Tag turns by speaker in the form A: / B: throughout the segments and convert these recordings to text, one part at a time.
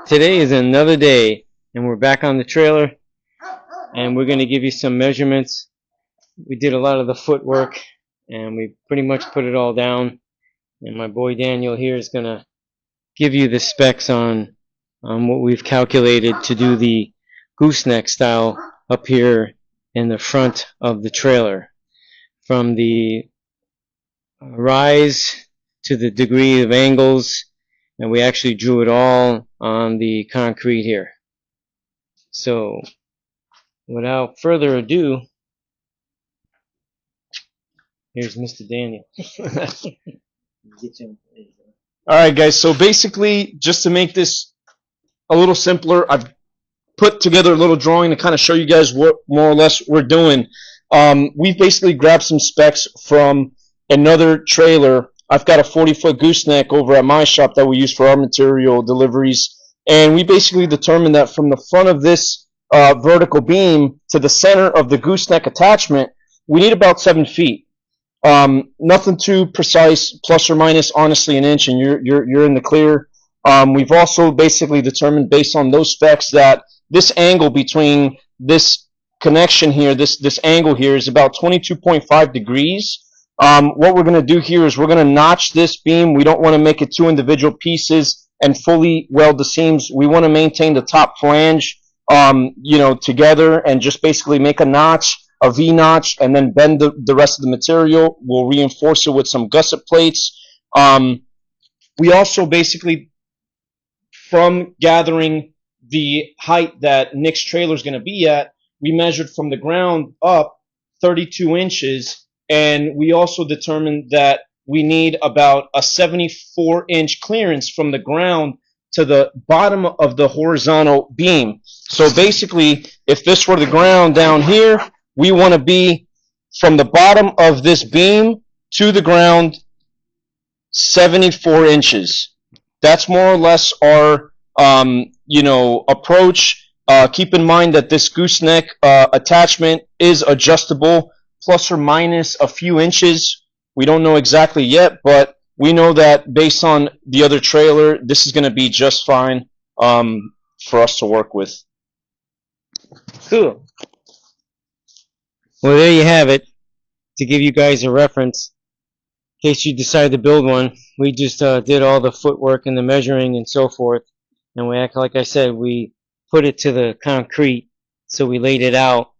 A: Today is another day, and we're back on the trailer, and we're going to give you some measurements. We did a lot of the footwork, and we pretty much put it all down, and my boy Daniel here is going to give you the specs on what we've calculated to do the gooseneck style up here in the front of the trailer, from the rise to the degree of angles, and we actually drew it all on the concrete here. So without further ado, here's Mr. Daniel.
B: All right, guys. So basically, just to make this a little simpler, I've put together a little drawing to kind of show you guys what more or less we're doing. We've basically grabbed some specs from another trailer. I've got a 40-foot gooseneck over at my shop that we use for our material deliveries, and we basically determined that from the front of this vertical beam to the center of the gooseneck attachment, we need about 7 feet. Nothing too precise, plus or minus, honestly, an inch, and you're in the clear. We've also basically determined, based on those specs, that this angle between this connection here, this angle here, is about 22.5 degrees. What we're going to do here is we're going to notch this beam. We don't want to make it two individual pieces and fully weld the seams. We want to maintain the top flange, together, and just basically make a notch, a V-notch, and then bend the rest of the material. We'll reinforce it with some gusset plates. We also basically, from gathering the height that Nick's trailer is going to be at, we measured from the ground up 32 inches, and we also determined that we need about a 74-inch clearance from the ground to the bottom of the horizontal beam. So basically, if this were the ground down here, we want to be from the bottom of this beam to the ground 74 inches. That's more or less our approach. Keep in mind that this gooseneck attachment is adjustable, plus or minus a few inches. We don't know exactly yet, but we know that based on the other trailer, this is going to be just fine for us to work with.
A: Cool. Well, there you have it. To give you guys a reference, in case you decide to build one, we just did all the footwork and the measuring and so forth, and we act like I said, we put it to the concrete, so we laid it out.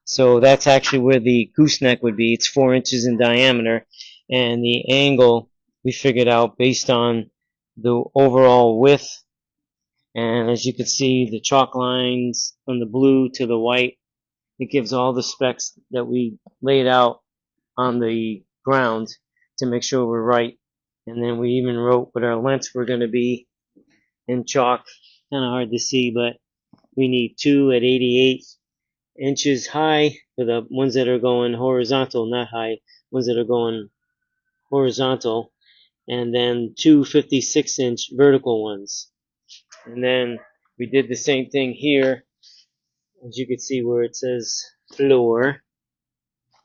A: So that's actually where the gooseneck would be. It's 4 inches in diameter, and the angle we figured out based on the overall width. And as you can see, the chalk lines from the blue to the white, it gives all the specs that we laid out on the ground to make sure we're right. And then we even wrote what our lengths were going to be in chalk. Kind of hard to see, but we need 2 at 88 inches high for the ones that are going horizontal, not high, ones that are going horizontal, and then 2 56-inch vertical ones. And then we did the same thing here, as you can see where it says floor,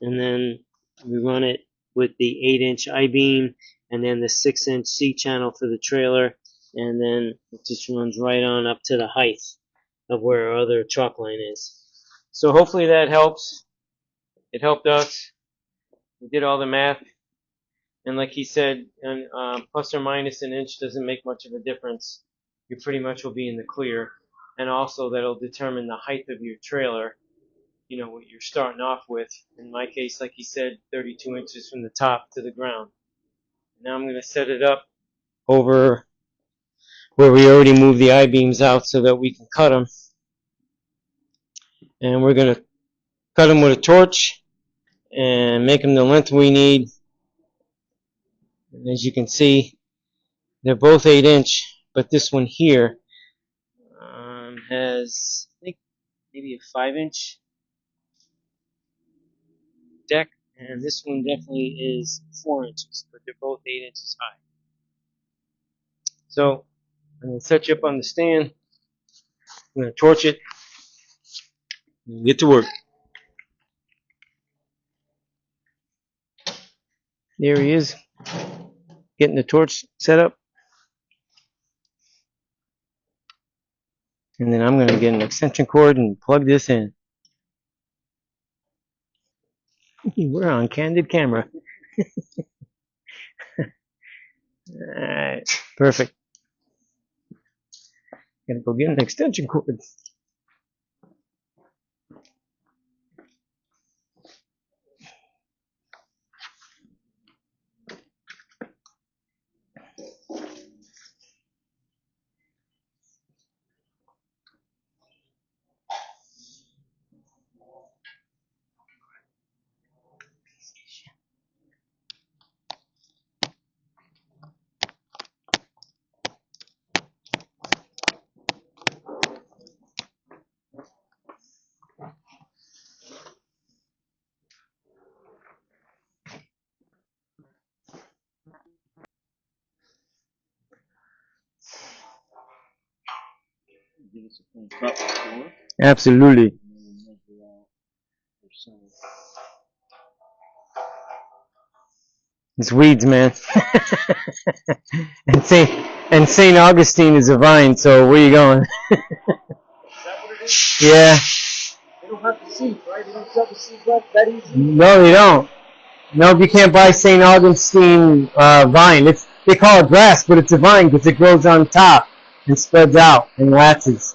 A: and then we run it with the 8-inch I-beam and then the 6-inch C-channel for the trailer, and then it just runs right on up to the height of where our other chalk line is. So hopefully that helps. It helped us. We did all the math, and like he said, plus or minus an inch doesn't make much of a difference. You pretty much will be in the clear, and also that'll determine the height of your trailer, what you're starting off with. In my case, like he said, 32 inches from the top to the ground. Now I'm going to set it up over where we already moved the I-beams out so that we can cut them. And we're going to cut them with a torch and make them the length we need. And as you can see, they're both 8-inch, but this one here has, I think, maybe a 5-inch deck, and this one definitely is 4 inches, but they're both 8 inches high. So I'm going to set you up on the stand. I'm going to torch it and get to work. There he is, getting the torch set up. And then I'm going to get an extension cord and plug this in. We're on candid camera. Alright, perfect. Gotta go get an extension cord. Absolutely. It's weeds, man. and Saint Augustine is a vine, so where you going? Yeah.
B: They don't have the seeds, right? They don't sell the seeds that easy.
A: No, they don't. No, you can't buy Saint Augustine vine. They call it grass, but it's a vine because it grows on top and spreads out and waxes.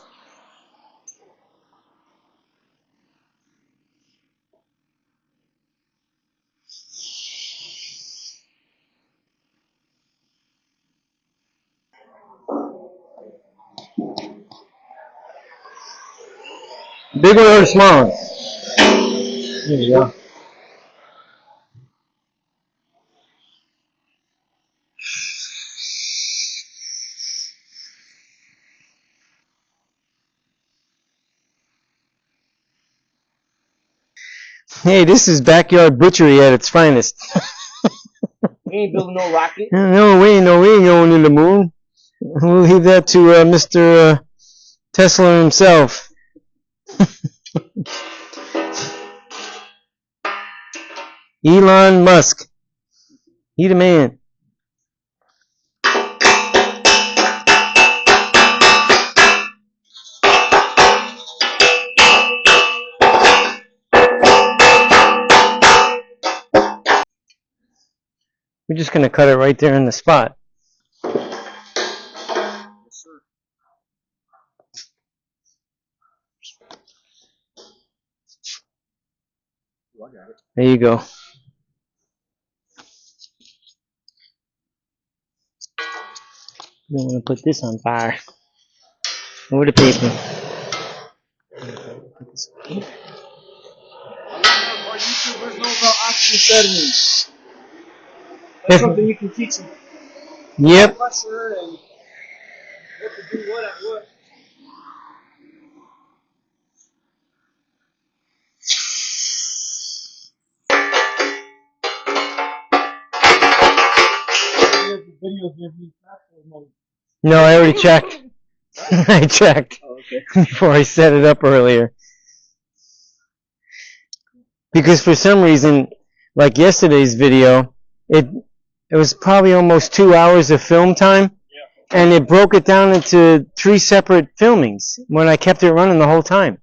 A: Big one or small one? There you go. Hey, this is backyard butchery at its finest.
B: We ain't building no rocket.
A: No, we ain't going to the moon. We'll leave that to Mr. Tesla himself. Elon Musk. He the man. We're just going to cut it right there in the spot. There you go. You don't want to put this on fire. Over the paper.
B: Our YouTubers know about oxyacetylene. That's something you can teach them.
A: Yep.
B: Pressure and what to do, what at what.
A: No, I already checked. I checked before I set it up earlier. Because for some reason, like yesterday's video, it was probably almost 2 hours of film time, and it broke it down into 3 separate filmings when I kept it running the whole time.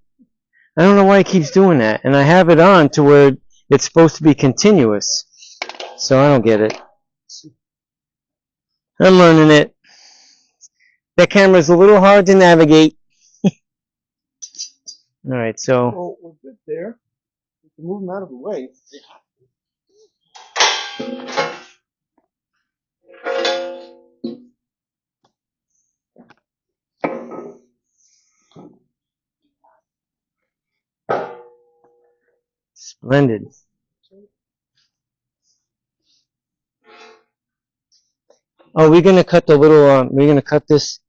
A: I don't know why it keeps doing that, and I have it on to where it's supposed to be continuous, so I don't get it. I'm learning it. That camera's a little hard to navigate. Alright, so...
B: Well, we're good there. We can move them out of the way.
A: Splendid. Oh, we're gonna cut the little, we're gonna cut this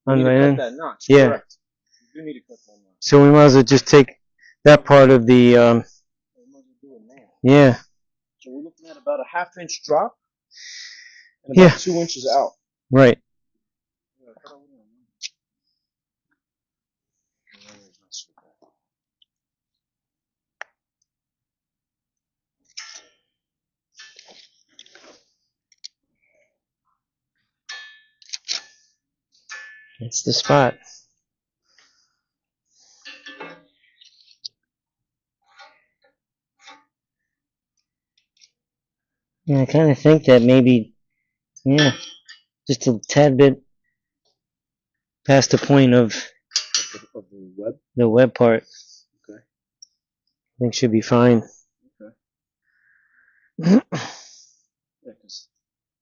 A: on the end?
B: That notch.
A: Yeah.
B: Correct. You do need to cut that notch.
A: So we might as well just take that part of the, yeah.
B: So we're looking at about a ½ inch drop and about 2 inches out.
A: Right. It's the spot. Yeah, I kind of think that maybe, yeah, just a tad bit past the point of
B: Of the web.
A: the web part.
B: Okay.
A: I think should be fine.
B: Okay. Yeah, because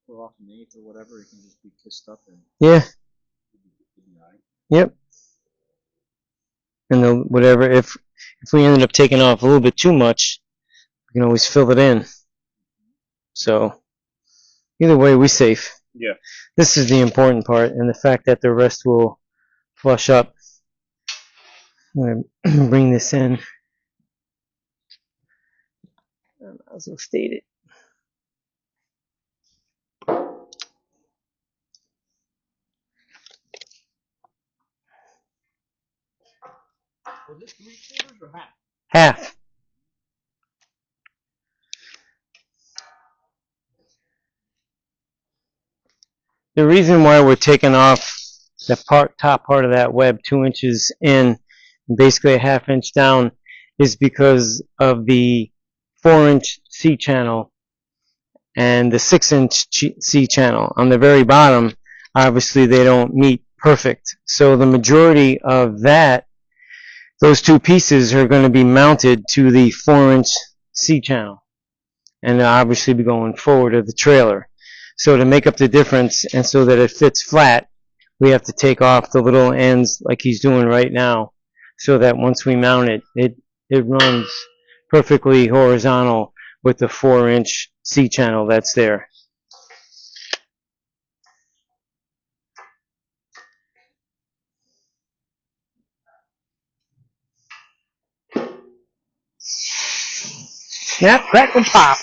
B: we're off an eighth or whatever, it can just be kissed up and
A: Yeah,
B: it'll be all right.
A: yep. And the whatever, if we ended up taking off a little bit too much, we can always fill it in. So either way, we safe.
B: Yeah.
A: This is the important part, and the fact that the rest will flush up. I'm gonna bring this in. I'll also state it.
B: Was it 3/4 or half?
A: Half. The reason why we're taking off the top part of that web 2 inches in, basically a ½ inch down, is because of the 4-inch C channel and the 6-inch C channel. On the very bottom, obviously they don't meet perfect. So the majority of those two pieces are going to be mounted to the 4-inch C channel. And they'll obviously be going forward of the trailer. So to make up the difference and so that it fits flat, we have to take off the little ends like he's doing right now, so that once we mount it, it runs perfectly horizontal with the 4-inch C channel that's there. Snap, crack, and pop.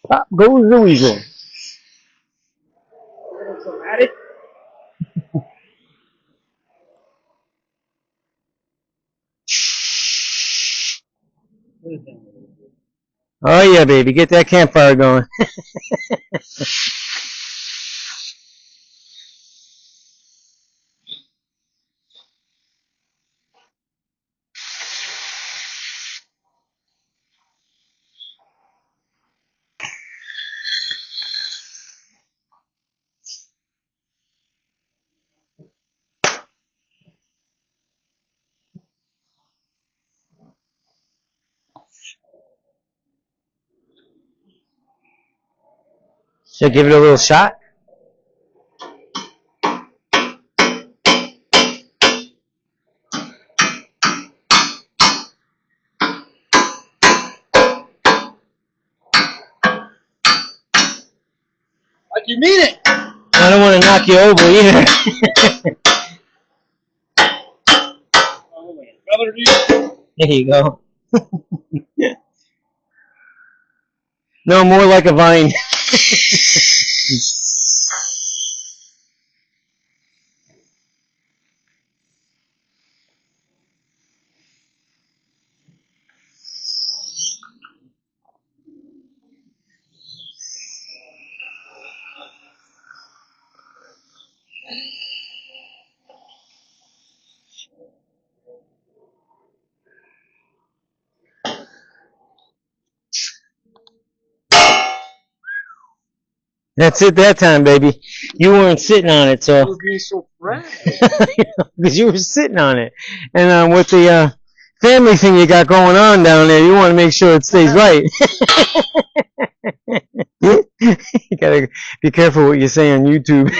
A: Pop goes the weasel. At it. Oh yeah, baby, get that campfire going. Should I give it a little shot?
B: Like you mean it!
A: I don't want to knock you over either.
B: Oh, like a feather, dude.
A: There you go. No, more like a vine. That's it that time, baby. You weren't sitting on it,
B: I
A: so
B: was being so proud.
A: because you were sitting on it, and with the family thing you got going on down there, you want to make sure it stays right. You gotta be careful what you say on YouTube.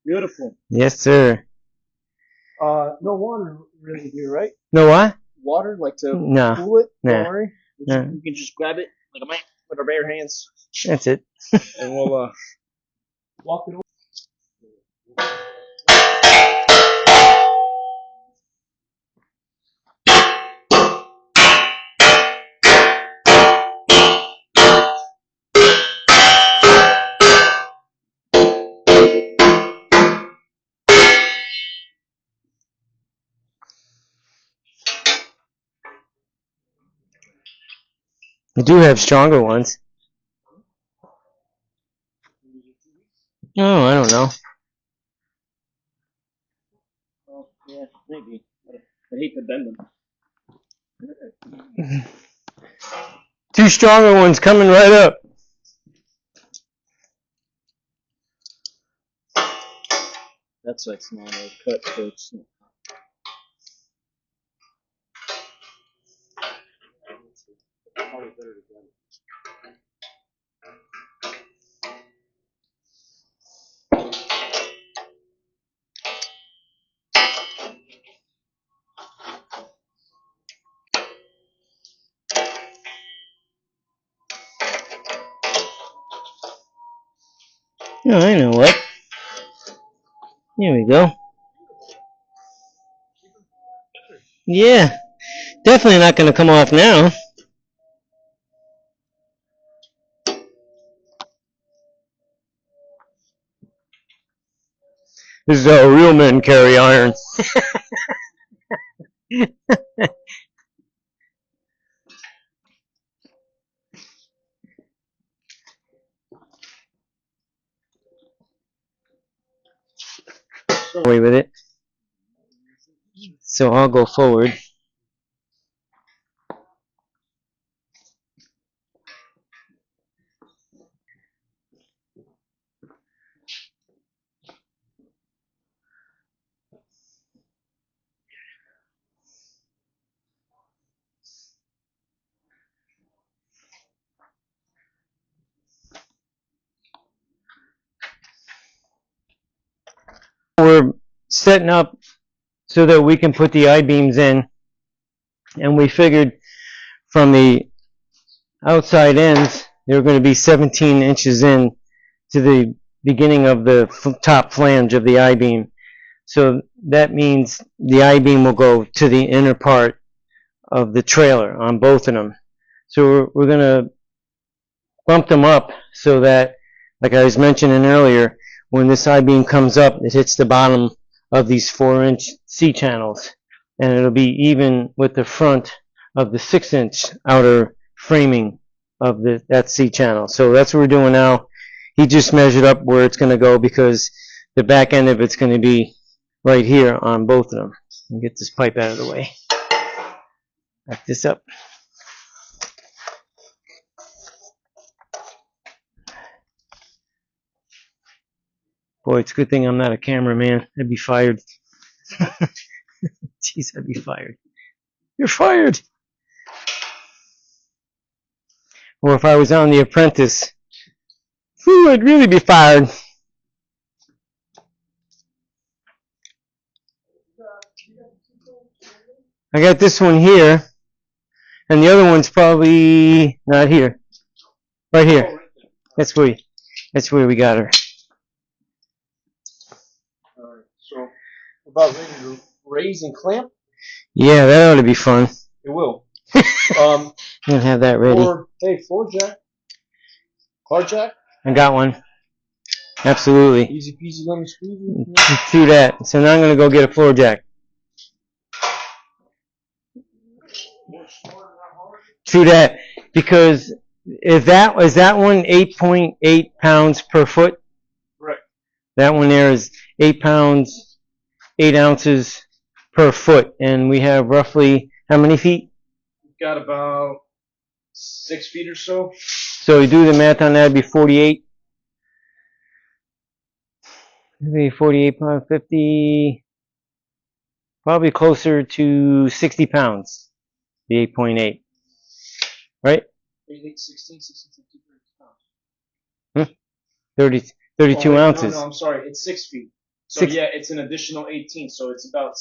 B: Beautiful.
A: Yes, sir.
B: No water really here, right?
A: No what?
B: Water, like to
A: No.
B: cool it?
A: Nah.
B: Don't worry.
A: Nah.
B: We can just grab it like a man with our bare hands,
A: That's it.
B: and we'll walk it over.
A: do have stronger ones. Oh, I don't know.
B: Oh, yeah, maybe. I hate to bend them.
A: Two stronger ones coming right up.
B: That's like small cut, so it's.
A: Oh, I know what. Here we go. Yeah, definitely not going to come off now. This is how real men carry iron. Away with it. So I'll go forward. We're setting up so that we can put the I-beams in, and we figured from the outside ends they're going to be 17 inches in to the beginning of the top flange of the I-beam. So that means the I-beam will go to the inner part of the trailer on both of them. So we're going to bump them up so that, like I was mentioning earlier, when this I-beam comes up, it hits the bottom of these 4-inch C-channels, and it'll be even with the front of the 6-inch outer framing of that C-channel. So that's what we're doing now. He just measured up where it's going to go because the back end of it's going to be right here on both of them. Let me get this pipe out of the way. Back this up. Boy, it's a good thing I'm not a cameraman. I'd be fired. Jeez, I'd be fired. You're fired! Or if I was on The Apprentice, who would really be fired? I got this one here, and the other one's probably not here. Right here. That's where we got her.
B: Alright, so about ready to raise and clamp?
A: Yeah, that ought to be fun.
B: It will.
A: Don't have that ready.
B: Floor jack. Car jack.
A: I got one. Absolutely.
B: Easy peasy lemon squeezy.
A: Do that. So now I'm going to go get a floor jack. True that. Because is that one 8.8 pounds per foot?
B: Right.
A: That one there is 8 pounds, 8 ounces per foot. And we have roughly how many feet?
B: We've got about 6 feet or so.
A: So you do the math on that, it'd be 48. Maybe 48 pounds, 50, probably closer to 60 pounds, the 8.8. Right?
B: 8, 16, 16, 50 pounds.
A: 32 ounces.
B: No, I'm sorry. It's 6 feet. So yeah, it's an additional 18. So it's about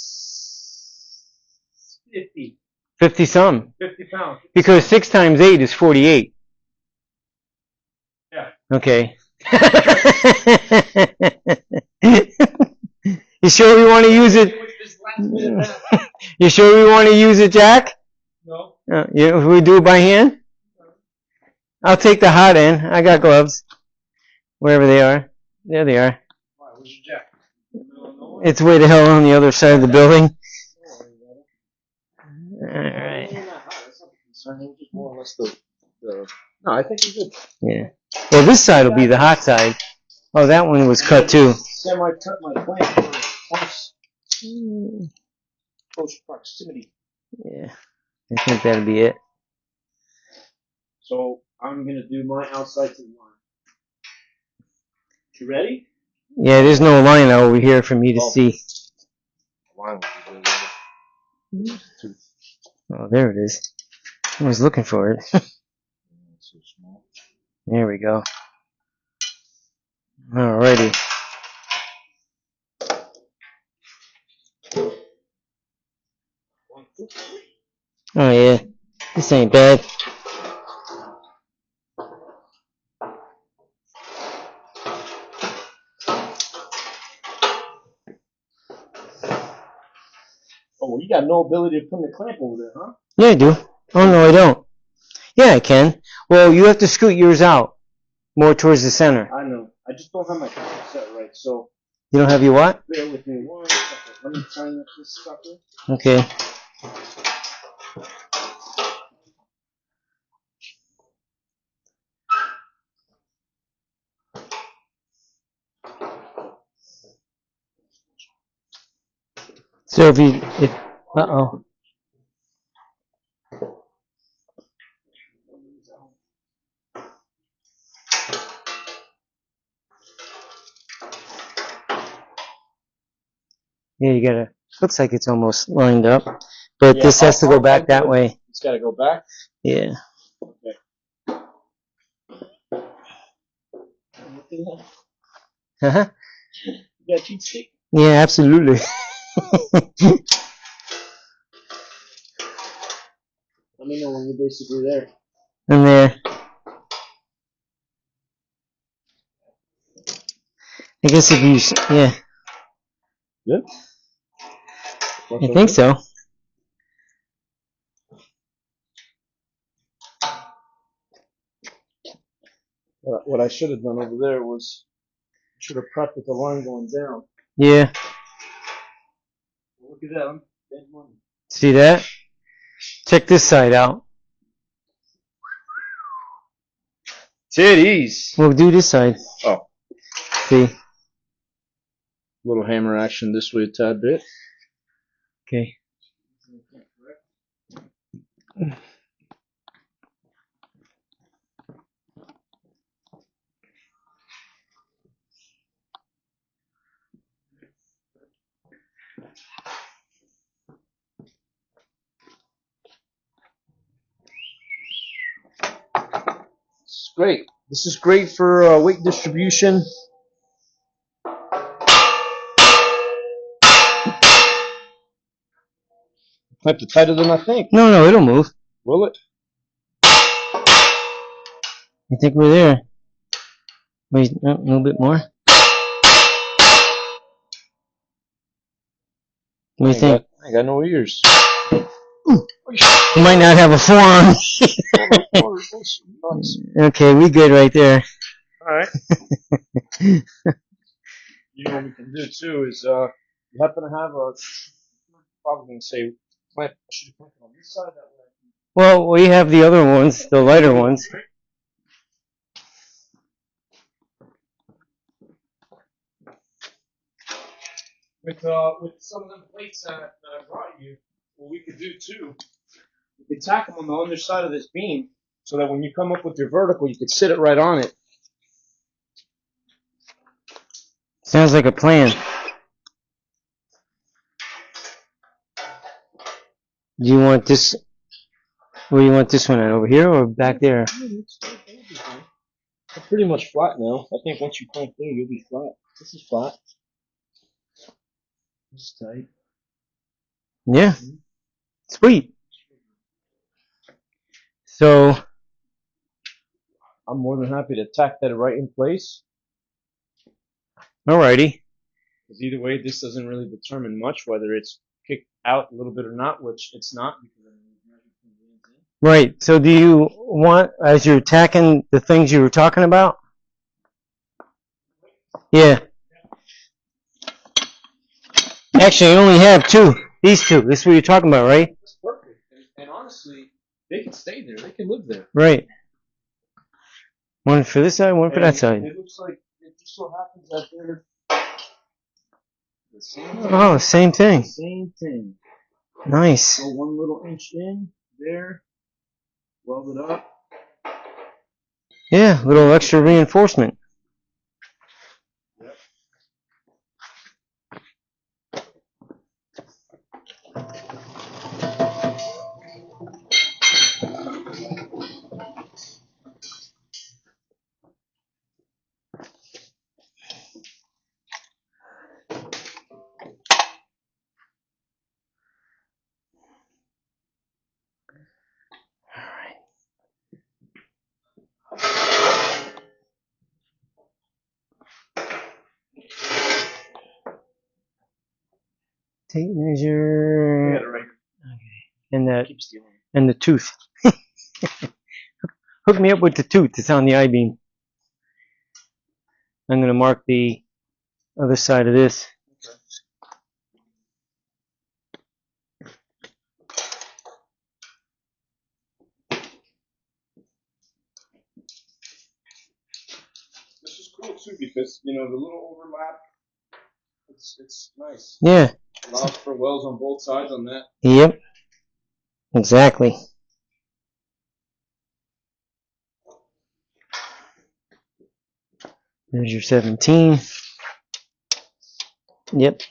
B: 50.
A: 50 some.
B: 50 pounds.
A: Because 6 times 8 is 48.
B: Yeah.
A: Okay. You sure we want to use it? You sure we want to use it, Jack?
B: No.
A: We do it by hand? I'll take the hot end. I got gloves. Wherever they are. There they are.
B: Where's your jack?
A: It's way the hell on the other side of the building. Alright.
B: Just more or less the No, I think you're good.
A: Yeah. Well, this side will be the hot side. Oh, that one was cut too.
B: Semi cut my clamp for close proximity.
A: Yeah. I think that'll be it.
B: So I'm gonna do my outside to the line. You ready?
A: Yeah, there's no line over here for me to see.
B: Line will be good.
A: Oh, there it is. I was looking for it.
B: So small.
A: There we go. Alrighty. Oh yeah, this ain't bad.
B: Oh, well, you got no ability to put the clamp over there, huh?
A: Yeah, I do. Oh no, I don't. Yeah, I can. Well, you have to scoot yours out more towards the center.
B: I know. I just don't have my clamp set right, so
A: You don't have your what?
B: bear with me 1 second. Let me tighten up this sucker.
A: Okay. So uh-oh. Yeah, you gotta, looks like it's almost lined up, but
B: Yeah,
A: this has to go back
B: I'll
A: that
B: do it.
A: way.
B: It's got to go back.
A: Yeah.
B: Okay.
A: Uh-huh.
B: You got a cheat stick?
A: Yeah, absolutely.
B: Let me know when you're basically there.
A: And there. I guess if you, yeah.
B: Good?
A: I think so.
B: What I should have done over there was should have prepped with the line going down.
A: Yeah.
B: Look at that. I'm dead money.
A: See that? Check this side out.
B: Titties.
A: We'll do this side.
B: Oh.
A: See?
B: Little hammer action this way a tad bit.
A: Okay.
B: It's great. This is great for weight distribution. Might be tighter than I think.
A: No, it'll move.
B: Will it?
A: I think we're there. Wait, a little bit more. What do you think?
B: I got no ears.
A: You might not have a forearm. Okay, we good right there.
B: Alright. You know what we can do too is you happen to have a probably gonna say clamp. I should have clamped it on this side that way.
A: Well, we have the other ones, the lighter ones.
B: With some of them plates that I brought you, what we could do too, we could tack them on the underside of this beam so that when you come up with your vertical, you could sit it right on it.
A: Sounds like a plan. Do you want this? Where do you want this one at? Over here or back there?
B: It's pretty much flat now. I think once you clamp there, you'll be flat. This is flat. This is tight.
A: Yeah. Sweet. So,
B: I'm more than happy to tack that right in place.
A: alrighty.
B: Because either way, this doesn't really determine much whether it's kicked out a little bit or not, which it's not because I measured from the ends in.
A: Right. So, do you want, as you're tacking the things you were talking about? Yeah. Actually, I only have two. These two. This is what you're talking about, right?
B: It's perfect. And honestly, they can stay there. They can live there.
A: Right. One for this side, one for that side.
B: It looks like it just so happens that they're the same.
A: Oh, the same thing.
B: Same thing.
A: Nice.
B: So 1 little inch in there, weld it up.
A: Yeah, a little extra reinforcement.
B: Yep.
A: Tape measure.
B: Right.
A: And that,
B: Keep stealing.
A: and the tooth. Hook me up with the tooth. It's on the I-beam. I'm going to mark the other side of this.
B: Okay. This is cool too because the little overlap. It's nice.
A: Yeah.
B: Allows for welds on both sides on that.
A: Yep. Exactly. There's your 17. Yep.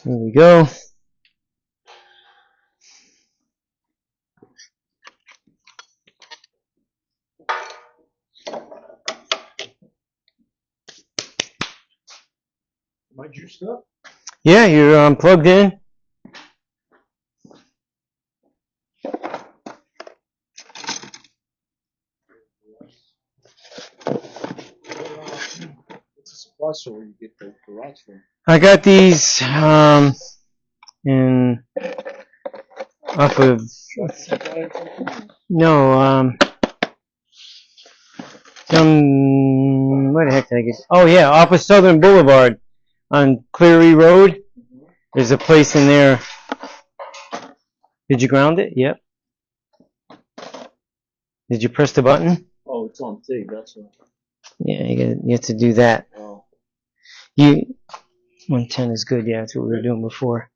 A: Here we go.
B: Am I juiced up?
A: Yeah, you're plugged in.
B: It's a supply store where you get the rods from.
A: I got these in off of no some where the heck did I get? Oh yeah, off of Southern Boulevard on Cleary Road. There's a place in there. Did you ground it? Yep. Did you press the button?
B: Oh, it's on TIG. That's what.
A: Yeah, you have to do that.
B: Oh.
A: 110 is good. Yeah, that's what we were doing before.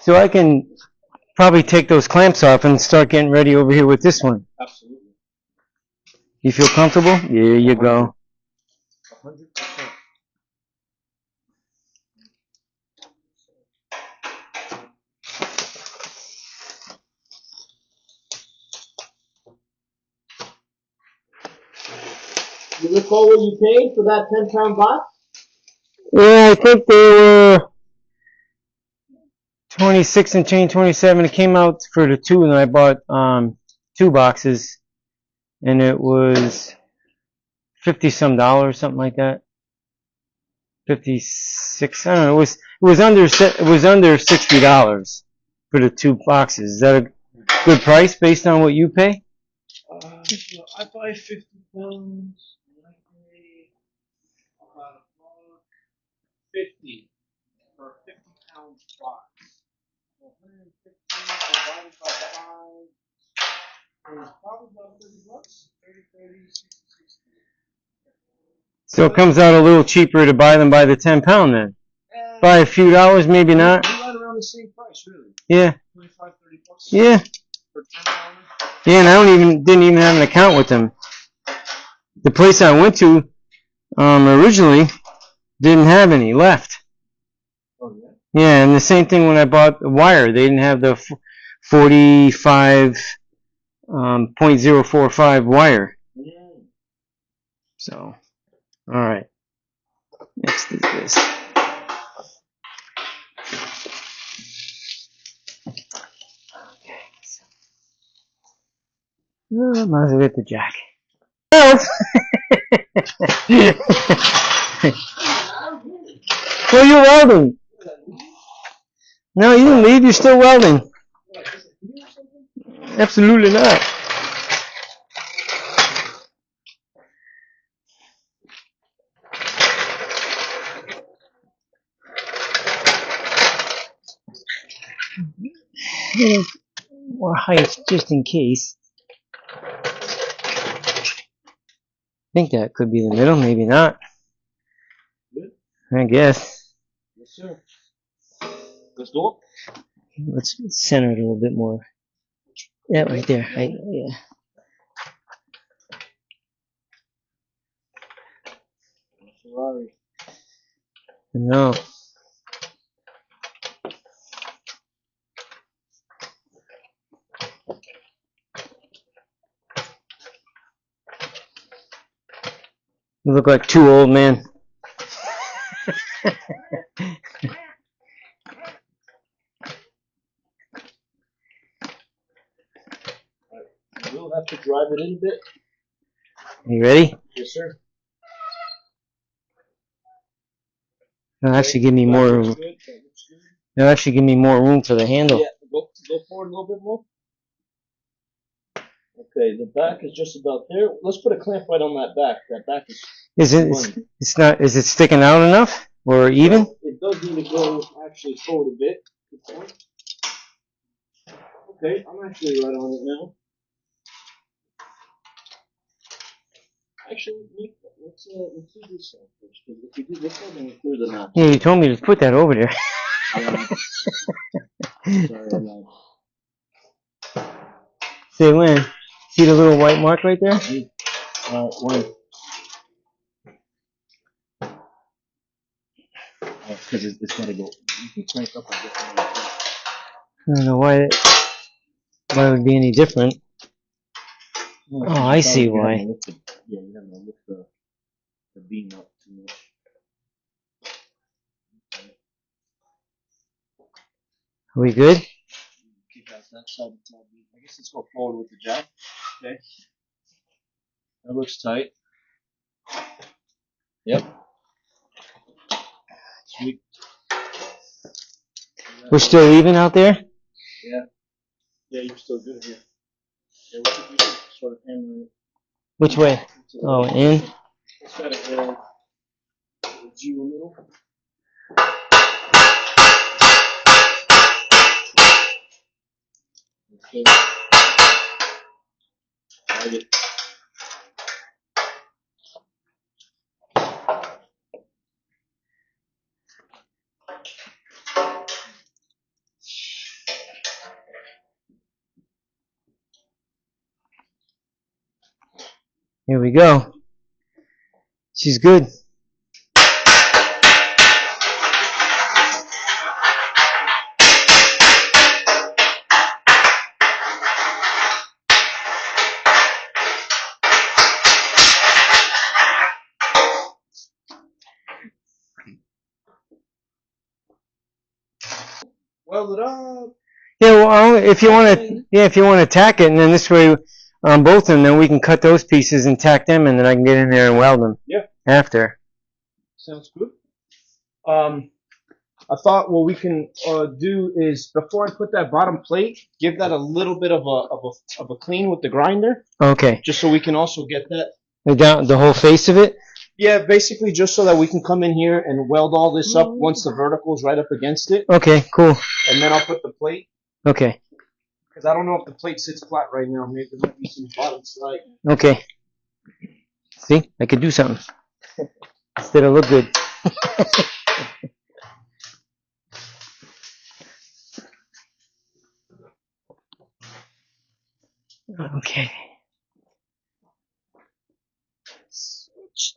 A: So I can probably take those clamps off and start getting ready over here with this one.
B: Absolutely.
A: You feel comfortable? There you go.
B: 100%. You recall what you paid for that 10-pound box?
A: Yeah, I think they were 26 and change, 27. It came out for the two, and I bought 2 boxes, and it was $50-some, something like that. 56. I don't know. It was under $60 for the 2 boxes. Is that a good price based on what you pay?
B: I buy 50 pounds. I pay about $1.50 for a 50-pound box. 150 divided by 5 is probably about $30. 30, 60, 60.
A: So it comes out a little cheaper to buy them by the 10-pound then. By a few dollars, maybe not.
B: Right around the same price, really.
A: Yeah.
B: 25, 30 bucks.
A: Yeah.
B: For 10 pounds.
A: Yeah, and I didn't even have an account with them. The place I went to originally didn't have any left.
B: Oh yeah.
A: Yeah, and the same thing when I bought the wire. They didn't have the 45 .045 wire. So, all right. Next is this. Oh, might as well get the jack. Oh! Well, you're welding. No, you didn't leave. You're still welding. Absolutely not. More height, just in case. I think that could be the middle, maybe not. I guess.
B: Yes, sir. Let's do it.
A: Let's center it a little bit more. Yeah, right there. Yeah. No. You look like two old men.
B: We'll have to drive it in a bit.
A: You ready?
B: Yes, sir.
A: It'll actually give me more. It'll actually give me more room for the handle.
B: Yeah, go forward a little bit more. Okay, the back is just about there. Let's put a clamp right on that back. That back is.
A: Is it? It's not. Is it sticking out enough or even?
B: Well, it does need to go actually forward a bit. Okay, I'm actually right on it now. Actually, let's do this first. Because if we do this one, then we clear the knot.
A: Yeah, you told me to put that over there.
B: Sorry, I'm not.
A: Say when? See the little white mark right there?
B: When? Because it's gotta go. You can crank up on different.
A: I don't know why it would be any different.
B: Well,
A: Oh, I see why.
B: Yeah, you have to lift the beam up too much.
A: Are we good?
B: Kick out that side of the top beam. I guess let's go forward with the jack. Okay. That looks tight. Yep. Sweet.
A: We're still even out there?
B: Yeah. Yeah, you're still good here. Yeah, we should sort of hammer it.
A: Which way? Oh, in?
B: It's got a G in the middle. Okay. Target.
A: Here we go. She's good.
B: Weld it up.
A: Yeah, well, if you want to, if you want to tack it, and then this way, on both of them, then we can cut those pieces and tack them, and then I can get in there and weld them.
B: Yeah.
A: After.
B: Sounds good. I thought what we can do is before I put that bottom plate, give that a little bit of a clean with the grinder,
A: Okay.
B: just so we can also get that.
A: The whole face of it.
B: Yeah, basically just so that we can come in here and weld all this up once the vertical is right up against it,
A: Okay. Cool.
B: and then I'll put the plate.
A: Okay.
B: Because I don't know if the plate sits flat right now. Maybe there might be some bottom slide.
A: Okay. See, I could do something. Instead of look good. Okay. Switch.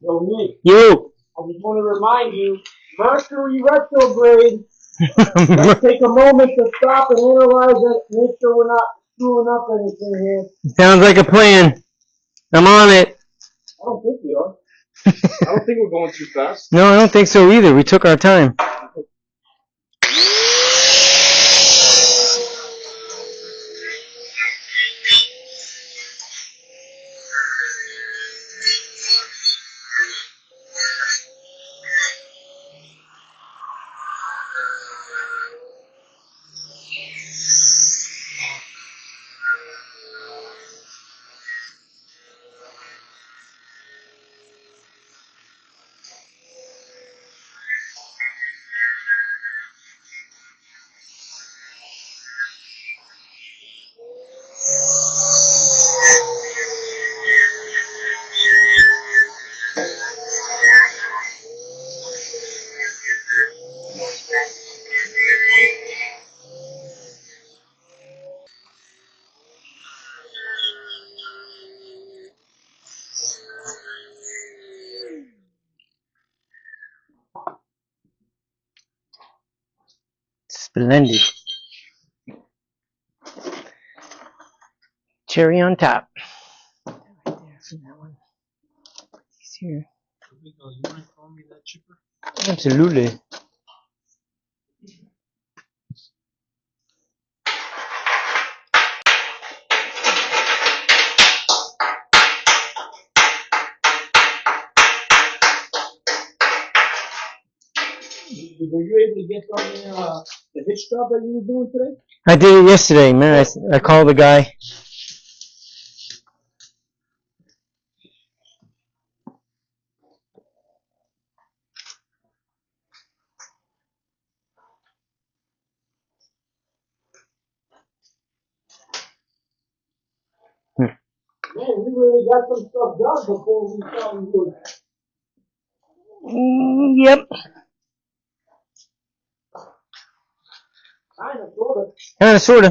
C: Yo, Nick,
A: Yo!
C: I just want to remind you, Mercury retrograde. Let's take a moment to stop and analyze it, make sure we're not screwing up anything here.
A: Sounds like a plan. I'm on it.
C: I don't think we are. I don't think we're going too fast.
A: No, I don't think so either. We took our time. Splendid. Cherry on top. Right there for that one. Put these here.
C: You mind calling me that chipper?
A: Absolutely.
C: Were you able to get on the hitch job that you were doing today?
A: I did it yesterday, man. I called the guy.
C: Man, we really got some stuff done before we thought we would.
A: Yep.
C: Kind of, sort of.
A: Kinda, sorta.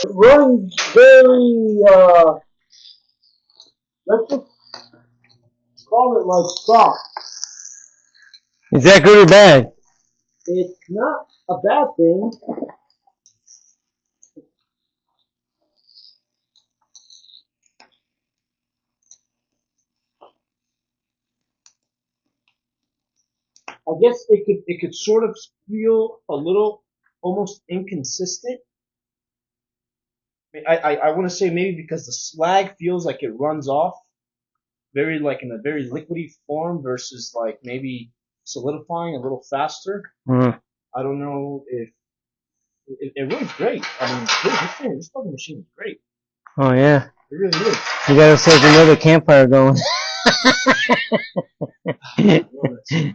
C: It runs very, let's just call it like soft.
A: Is that good or bad?
C: It's not a bad thing. I guess it could sort of feel a little almost inconsistent. I want to say maybe because the slag feels like it runs off very like in a very liquidy form versus like maybe solidifying a little faster.
A: Mm.
C: I don't know if it runs great. I mean, this fucking machine is great.
A: Oh, yeah.
C: It really is.
A: You got ourselves another campfire going.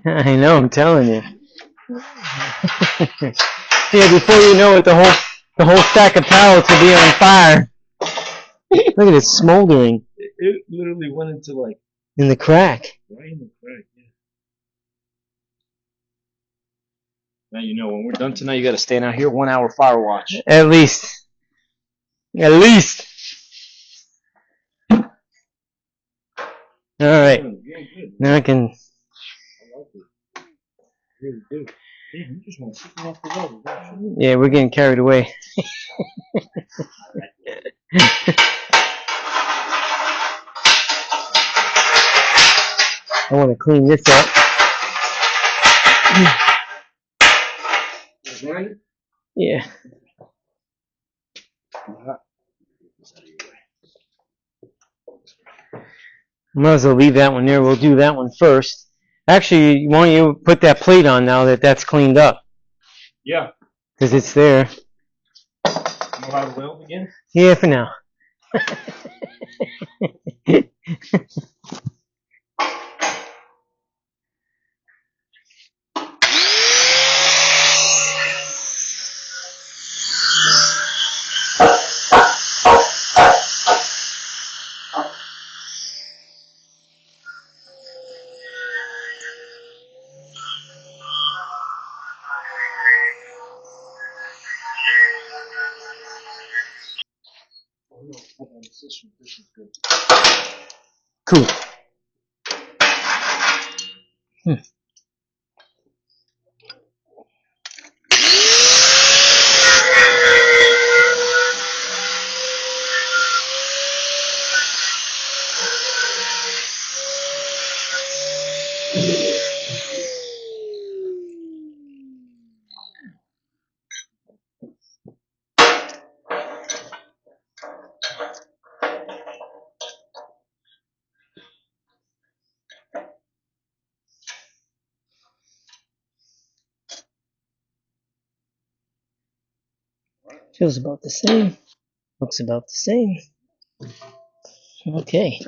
A: I know, I'm telling you. Yeah, before you know it, the whole stack of pallets will be on fire. Look at it smoldering
C: It literally went into like
A: in the crack.
C: right in the crack. Yeah. Now you know when we're done tonight, you got to stand out here 1 hour fire watch.
A: At least. At least. All right. Now I can.
C: I like it. I really do. Yeah, you just want to sit off the road, don't you?
A: Yeah, we're getting carried away. I want to clean this up.
C: Right?
A: Yeah. Might as well leave that one there. We'll do that one first. Actually, why don't you put that plate on now that that's cleaned up?
C: Yeah.
A: Because it's there.
C: I'm allowed to weld again?
A: Yeah, for now.
C: This is good.
A: Cool. Feels about the same. Looks about the same. Okay.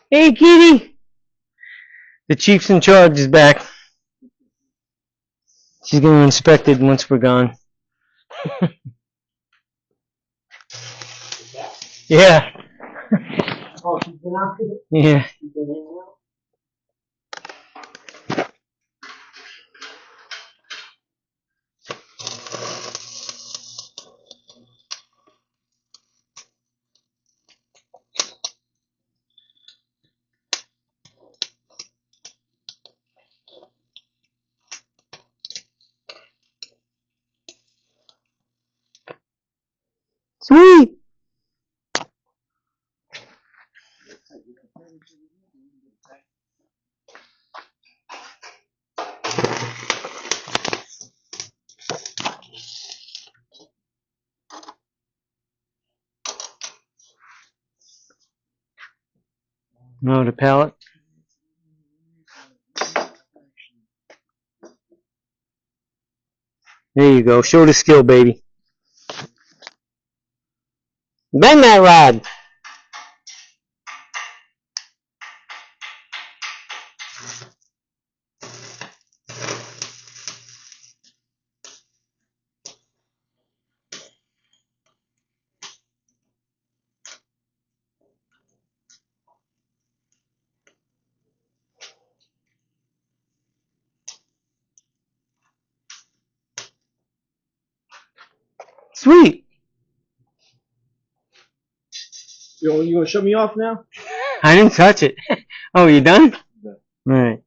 A: Hey, Kitty! The chief's in charge is back. She's going to inspect it once we're gone. Yeah.
C: Oh, she's been after it?
A: Yeah.
C: She's been hanging out?
A: Sweet! No, the pallet. There you go. Show the skill, baby. Bang that rod! Sweet!
C: You gonna shut me off now?
A: I didn't touch it. Oh, you done?
C: Yeah.
A: Alright.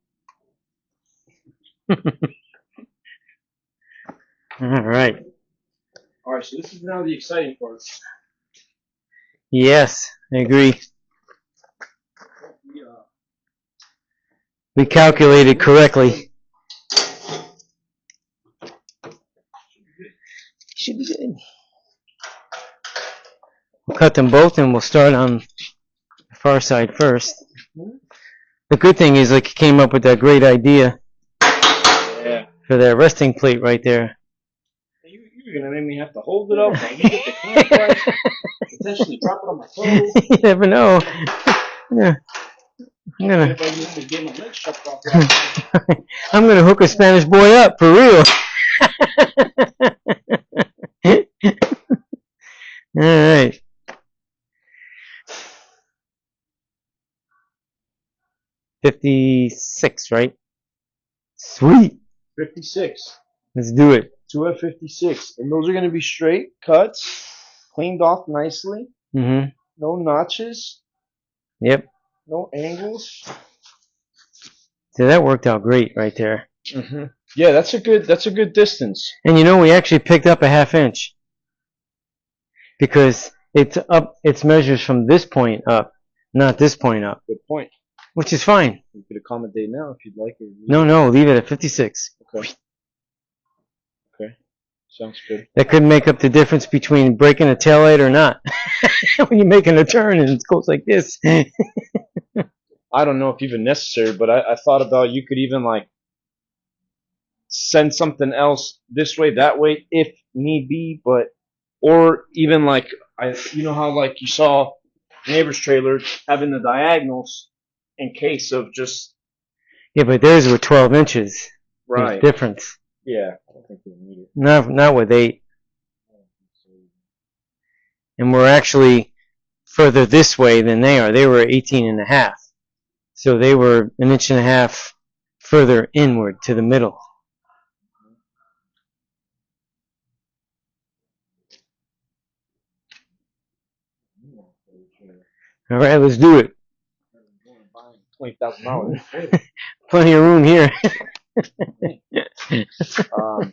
A: Alright.
C: Alright, so this is now the exciting part.
A: Yes, I agree.
C: We,
A: We calculated correctly. Should be good. We'll cut them both and we'll start on the far side first. The good thing is, like, you came up with that great idea
C: yeah.
A: for that resting plate right there.
C: You're gonna make me have to hold it up and get the clamp right, potentially drop it on my toe.
A: You never know. Yeah. I'm gonna
C: If I used to get my legs chopped off right
A: I'm gonna hook a Spanish boy up for real. Alright. $56, right? Sweet.
C: 56.
A: Let's do it.
C: 2 at 56. And those are going to be straight cuts, cleaned off nicely.
A: Mm-hmm.
C: No notches,
A: Yep.
C: no angles.
A: So that worked out great right there.
C: Mm-hmm. Yeah, that's a good distance.
A: And you know, we actually picked up a ½ inch. Because it measures from this point up, not this point up.
C: Good point.
A: Which is fine.
C: You could accommodate now if you'd like.
A: No, leave it at 56.
C: Okay. Okay. Sounds good.
A: That could make up the difference between breaking a taillight or not. When you're making a turn and it goes like this.
C: I don't know if even necessary, but I thought about you could even like send something else this way, that way, if need be, or even like you know how like you saw neighbor's trailer having the diagonals in case of just
A: Yeah, but theirs were 12 inches.
C: right.
A: There's difference.
C: Yeah, I don't think we need it.
A: Not with 8. And we're actually further this way than they are. They were 18.5. So they were 1.5 inches further inward to the middle. All right, let's do it.
C: $20,000.
A: Plenty of room here.
C: A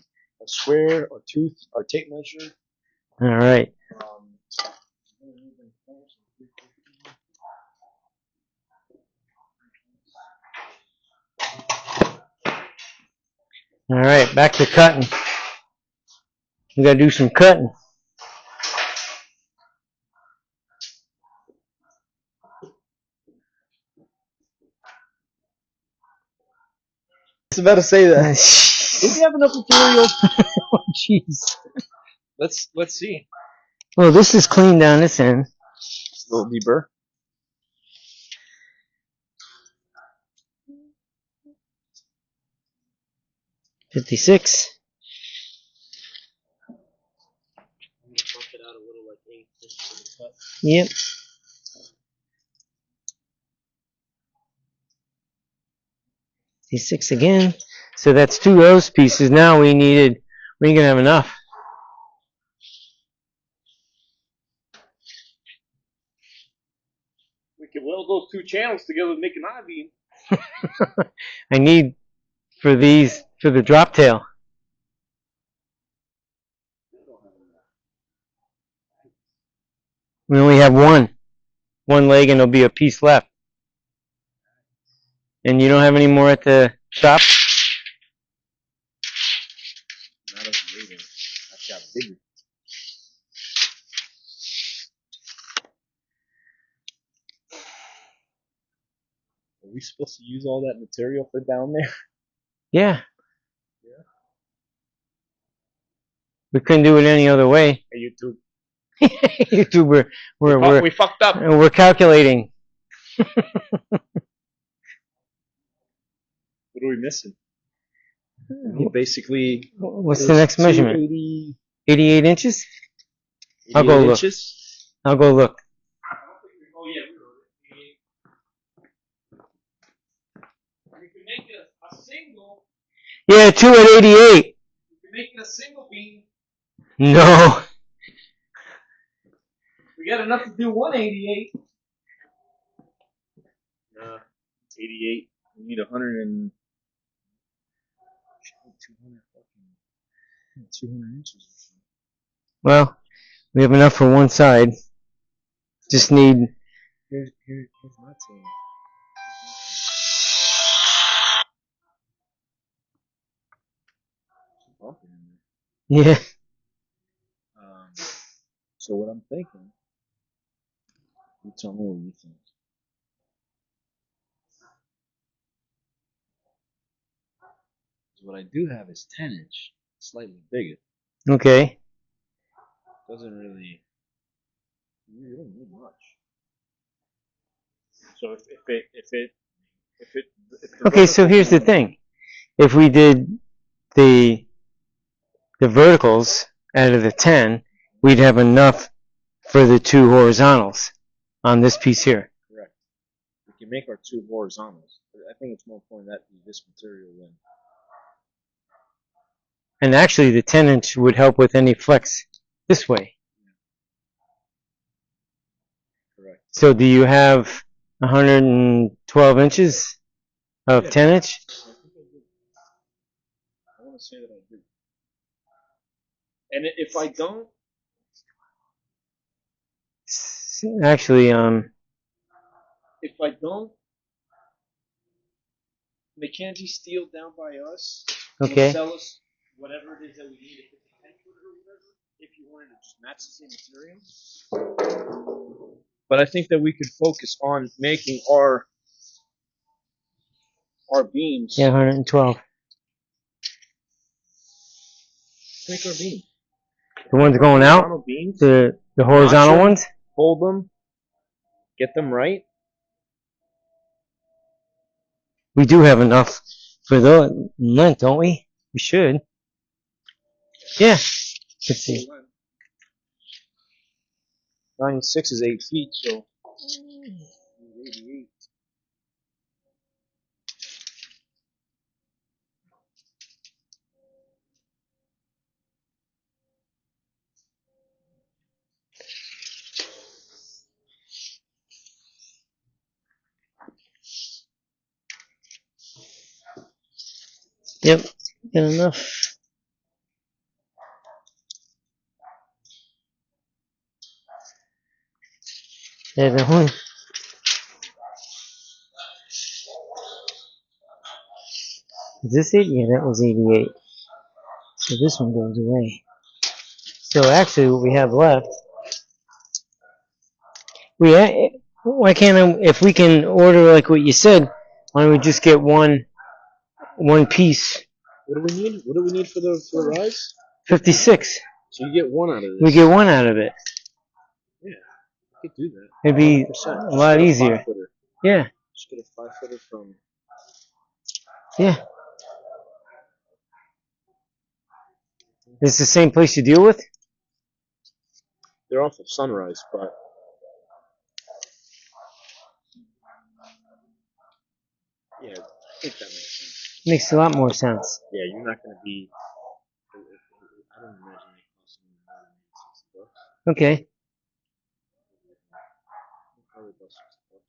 C: square or tooth or tape measure.
A: All right. All right, back to cutting. We gotta do some cutting.
C: I was about to say that. Do we
A: Oh,
C: have enough material?
A: jeez.
C: Let's see.
A: Well, this is clean down this end.
C: Just a little deeper.
A: $56. Yep. 56 again. So that's 2 of those pieces. Now we ain't gonna have enough.
C: We can weld those 2 channels together and make an I-beam.
A: I need for the drop tail. We only have one leg, and there'll be a piece left. And you don't have any more at the shop?
C: Not as big. I've got bigger. Are we supposed to use all that material for down there?
A: Yeah. We couldn't do it any other way.
C: Hey, YouTube.
A: YouTube,
C: We fucked up.
A: we're calculating.
C: What are we missing? Basically,
A: What's the next measurement?
C: 280,
A: 88 inches? I'll
C: 88
A: go look.
C: inches.
A: I'll go look.
C: Oh, yeah, we can make a single.
A: Yeah, 2 at 88.
C: We can make it a single beam.
A: No.
C: We got enough to do 188. 88. We need 100 and 200 inches.
A: Well, we have enough for one side. Just need.
C: Here's my team.
A: Yeah.
C: So what I'm thinking, you tell me what you think. What I do have is 10-inch, slightly bigger.
A: Okay.
C: Doesn't really, you don't need much. So if the
A: Okay, so here's the thing. If we did the verticals out of the 10, we'd have enough for the 2 horizontals on this piece here.
C: Correct. We can make our 2 horizontals. I think it's more important that this material than.
A: And actually, the 10-inch would help with any flex this way.
C: Correct.
A: So do you have 112 inches of 10-inch?
C: I want to say that I do. And if I don't,
A: Actually,
C: if I don't, Mackenzie Steel down by us
A: Okay.
C: will sell us whatever it is that we need, if it's 10 foot or whatever, if you wanted to just match the same material. But I think that we could focus on making our beams.
A: yeah, 112.
C: Make our beams.
A: The ones going out?
C: Horizontal beams.
A: The horizontal
C: Notch 'em.
A: ones?
C: Hold them. Get them right.
A: We do have enough for the length, don't we? We should. Yeah. Let's see.
C: 96 is 8 feet, so 88.
A: Yep, good enough. Yeah, the one. Is this it? Yeah, that was 88. So this one goes away. So actually, what we have left, why can't if we can order like what you said, why don't we just get one piece?
C: What do we need? What do we need for the rise?
A: 56.
C: So you get one out of this.
A: We get one out of it.
C: Yeah, we could do that.
A: It'd be
C: 100%.
A: a lot
C: Just get
A: easier.
C: 5-footer.
A: Yeah,
C: Just get a 5-footer from.
A: yeah. It's the same place you deal with?
C: They're off of Sunrise, but yeah, I think that makes sense.
A: Makes a lot more sense.
C: Yeah, you're not going to be. I don't imagine they cost more than $60.
A: Okay.
C: Probably about $60.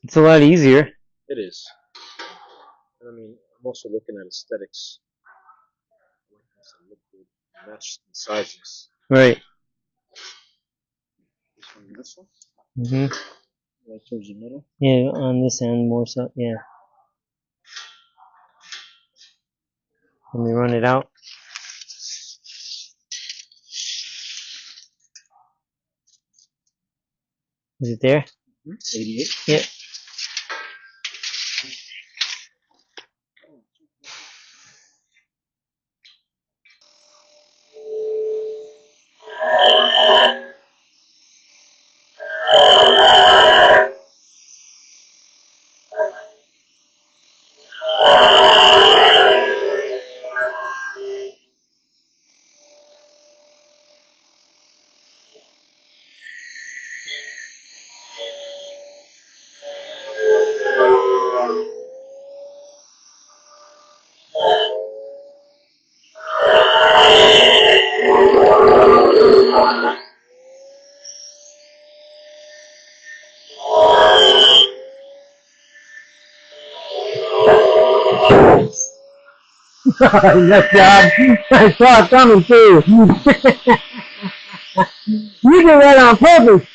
A: It's a lot easier.
C: It is. And I mean, I'm also looking at aesthetics. I like this to look good, match the sizes.
A: Right.
C: This one?
A: Mhm.
C: Right towards the middle.
A: Yeah, on this end more so. Yeah. Let me run it out. Is it there?
C: 88.
A: Yeah. Yes, job. I saw it coming too. You did that on purpose.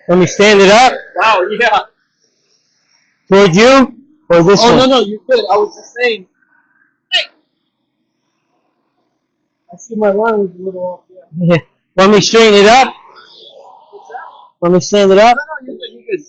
A: Let me stand it up
C: Wow, yeah.
A: toward you or this
C: Oh,
A: one?
C: no, you're good. I was just saying. I see my line was a little off. Yeah.
A: Yeah. Want me to straighten it up? Want me to stand it up?
C: No, you're good. You're good.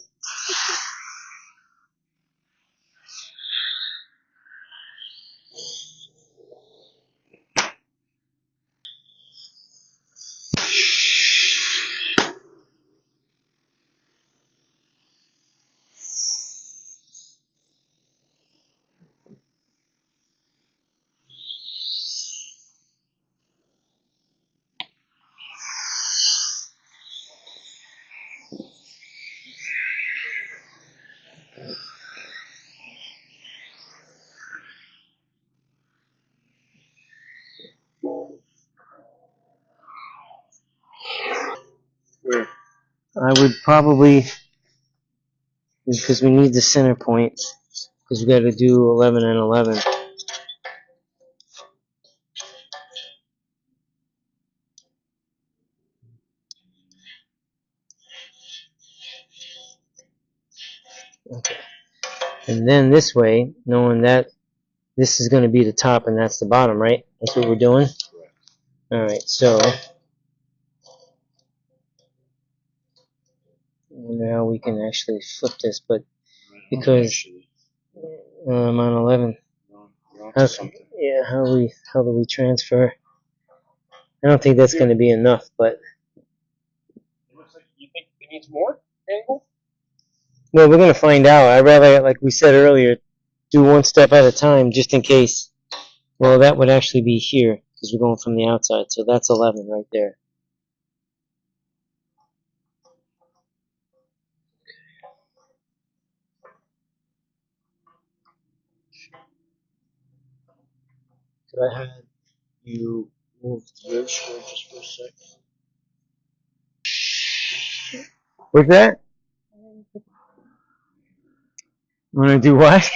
C: Where?
A: I would probably, because we need the center point, because we got to do 11 and 11. Okay. And then this way, knowing that this is going to be the top and that's the bottom, right? That's what we're doing? Alright, so now we can actually flip this, but because I'm on 11.
C: onto something.
A: Yeah, how do we transfer? I don't think that's going to be enough, but
C: It looks like you think it needs more angle.
A: well, we're going to find out. I'd rather, like we said earlier, do one step at a time, just in case. Well, that would actually be here because we're going from the outside, so that's 11 right there.
C: Could I have you move your square just for a second?
A: What's that? Want to do what?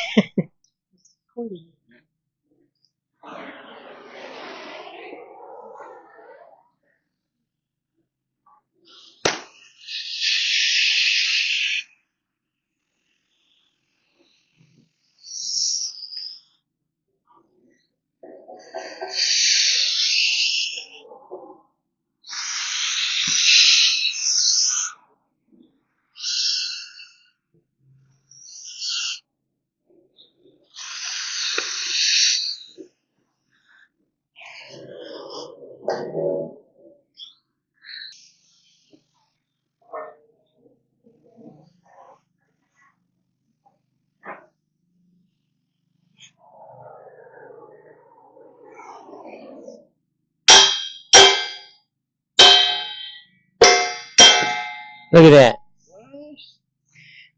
A: Look at that.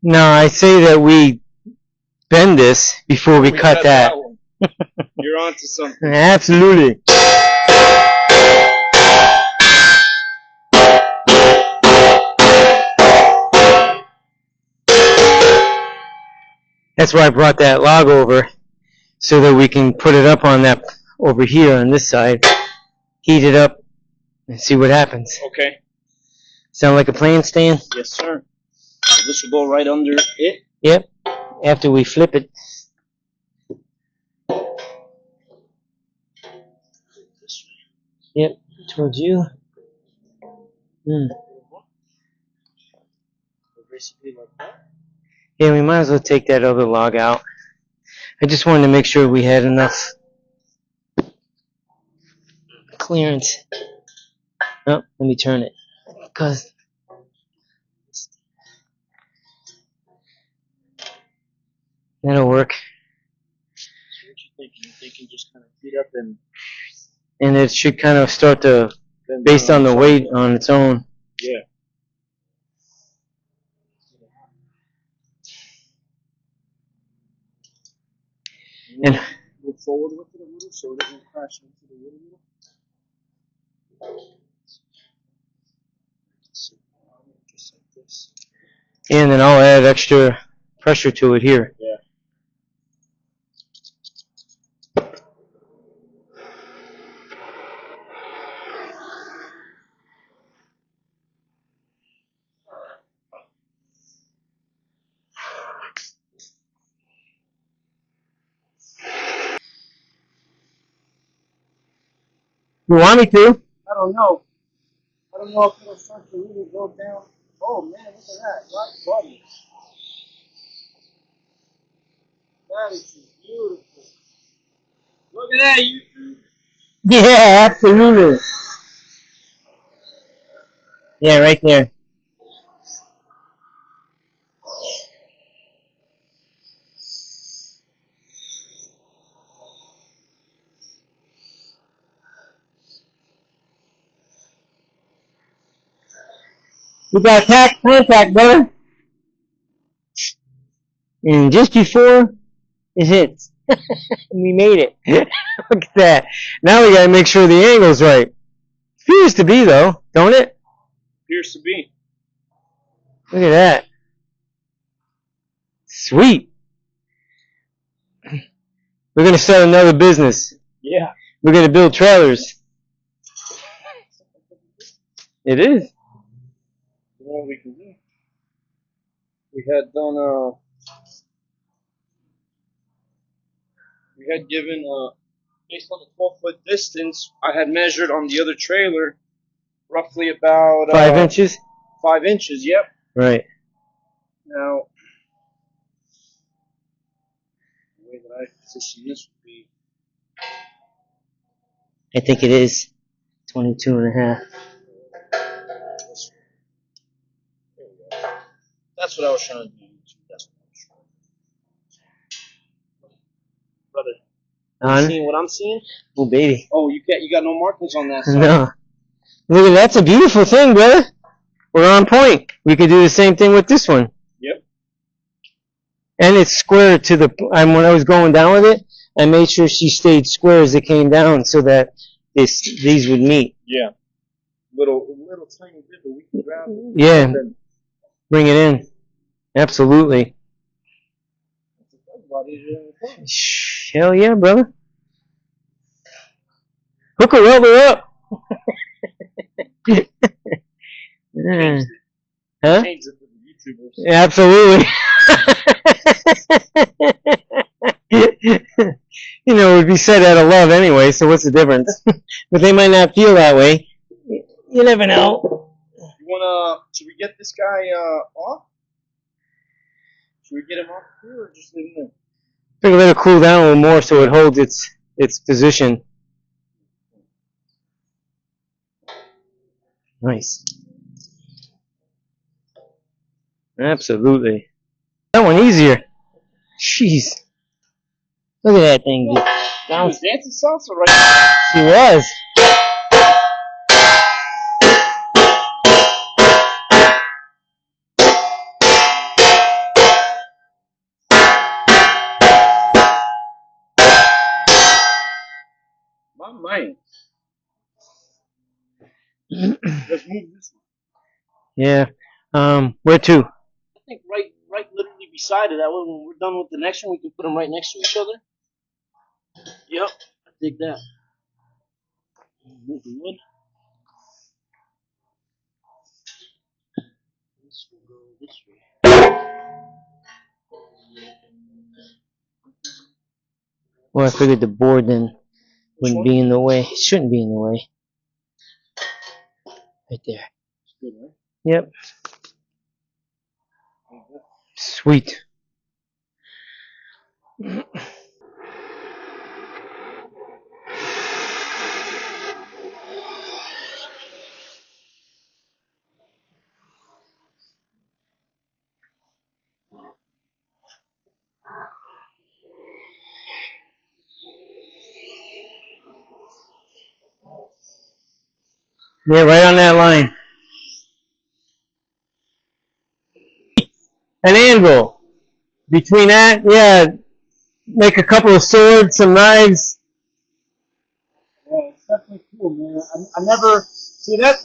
A: No, I say that we bend this before we cut that.
C: one. You're onto something.
A: Absolutely. That's why I brought that log over, so that we can put it up on that over here on this side, heat it up, and see what happens.
C: Okay.
A: Sound like a plan, Stan?
C: Yes, sir. So this will go right under it.
A: Yep. After we flip it.
C: This way.
A: Yep. Towards you.
C: Basically like that.
A: Yeah, we might as well take that other log out. I just wanted to make sure we had enough clearance. Oh, let me turn it. Because that'll work.
C: So what you thinking? You thinking just kind of heat up and
A: And it should kind of start to,
C: bend
A: based
C: down
A: on the
C: side?
A: weight on its own.
C: Yeah.
A: And
C: Move forward with it a little so it doesn't crash into the wood a little. Just like this.
A: and then I'll add extra pressure to it here.
C: Yeah.
A: You want me to?
C: I don't know. I don't know if it'll start to really go down. Oh man, look at that. Right button. That is just beautiful. Look at that, YouTube.
A: Yeah, absolutely. Yeah, right there. We got contact, brother. And just before it hits, we made it. Look at that. Now we gotta make sure the angle's right. Appears to be though, don't it?
C: Appears to be.
A: Look at that. Sweet. We're gonna start another business.
C: Yeah.
A: We're gonna build trailers. It is.
C: You know what we can do? We had done we had given based on the 12-foot distance I had measured on the other trailer roughly about
A: 5 inches?
C: 5 inches, yep.
A: Right.
C: Now the way that I position this would be
A: I think it is 22 and a half.
C: There we go. That's what I was trying to do. That's what I was trying to do. Brother, you
A: On?
C: seeing what I'm seeing?
A: Oh, baby.
C: Oh, you got no markings on that side.
A: No. Look at that's a beautiful thing, brother. We're on point. We could do the same thing with this one.
C: Yep.
A: And it's square to the. When I was going down with it, I made sure she stayed square as it came down, so that these would meet.
C: Yeah. Little tiny bit, but we can grab it.
A: Yeah. Bring it in. Absolutely.
C: That's a lot easier than we thought.
A: Hell yeah, brother. Hook her up. Yeah. Huh?
C: Change it for the YouTubers.
A: Absolutely. You know, it would be said out of love anyway, so what's the difference? But they might not feel that way. You never know.
C: Should we get this guy off? Should we get him off here or just leave him there?
A: Figure let it cool down a little more so it holds its position. Nice. Absolutely. That one easier. Jeez. Look at that thing.
C: She was dancing salsa right now.
A: She was.
C: My mind. Let's move this one.
A: Yeah. Where to?
C: I think right literally beside it. That way when we're done with the next one, we can put them right next to each other. Yep. I dig that. Move the wood. This will go this way.
A: Well, I figured the board then
C: Which
A: wouldn't
C: one?
A: be in the way. It shouldn't be in the way. Right there.
C: Good, right?
A: Yep. Sweet. Yeah, right on that line. An anvil. Between that, yeah, make a couple of swords, some knives.
C: Yeah, it's definitely cool, man. I never see that's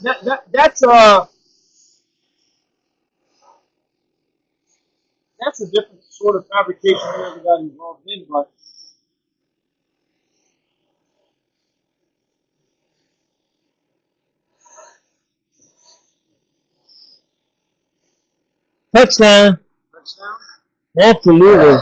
C: a different sort of fabrication I never got involved in, but
A: Touchdown.
C: touchdown.
A: Absolutely.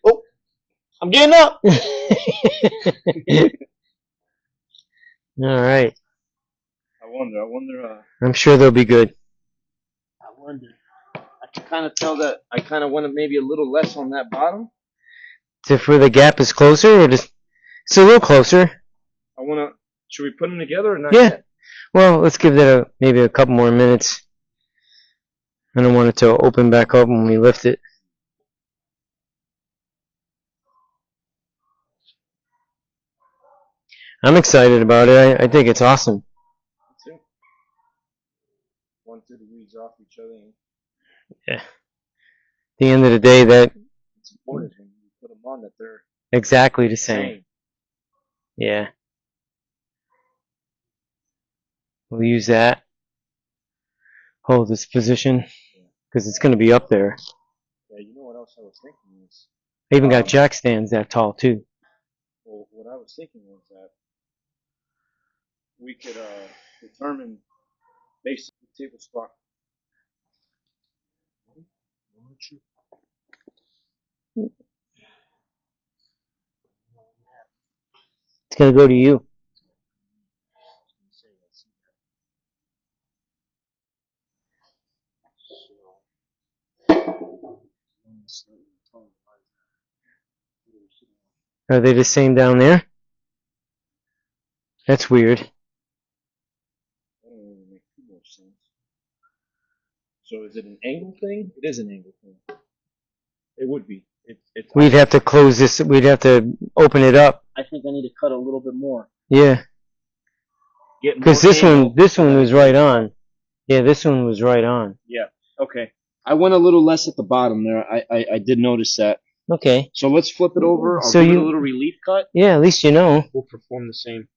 C: Oh, I'm getting up.
A: All right.
C: I wonder.
A: I'm sure they'll be good.
C: I wonder. I can kind of tell that I kind of wanted maybe a little less on that bottom.
A: If where the gap is closer, or just it's a little closer.
C: I want to. Should we put them together or not?
A: Yeah.
C: Yet?
A: Well, let's give that maybe a couple more minutes. I don't want it to open back up when we lift it. I'm excited about it. I think it's awesome.
C: Me too. 1 2 degrees off each other.
A: Yeah. At the end of the day, that
C: It's important when you put them on that they're
A: exactly the same. Yeah. We'll use that. Hold this position because it's going to be up there.
C: Yeah, you know what else I was thinking is.
A: I even got jack stands that tall too.
C: Well, what I was thinking was that we could determine basic table spot.
A: gonna go to you. Are they the same down there? That's weird.
C: That don't really make too much sense. So is it an angle thing? It is an angle thing. It would be. It's.
A: We'd have to close this. We'd have to open it up.
C: I think I need to cut a little bit more.
A: Yeah,
C: Get more
A: because this
C: angle.
A: one was right on. Yeah, this one was right on.
C: Yeah. Okay. I went a little less at the bottom there. I did notice that.
A: Okay.
C: So let's flip it over. I'll
A: So
C: give it
A: you-
C: a little relief cut.
A: Yeah, at least you know.
C: We'll perform the same.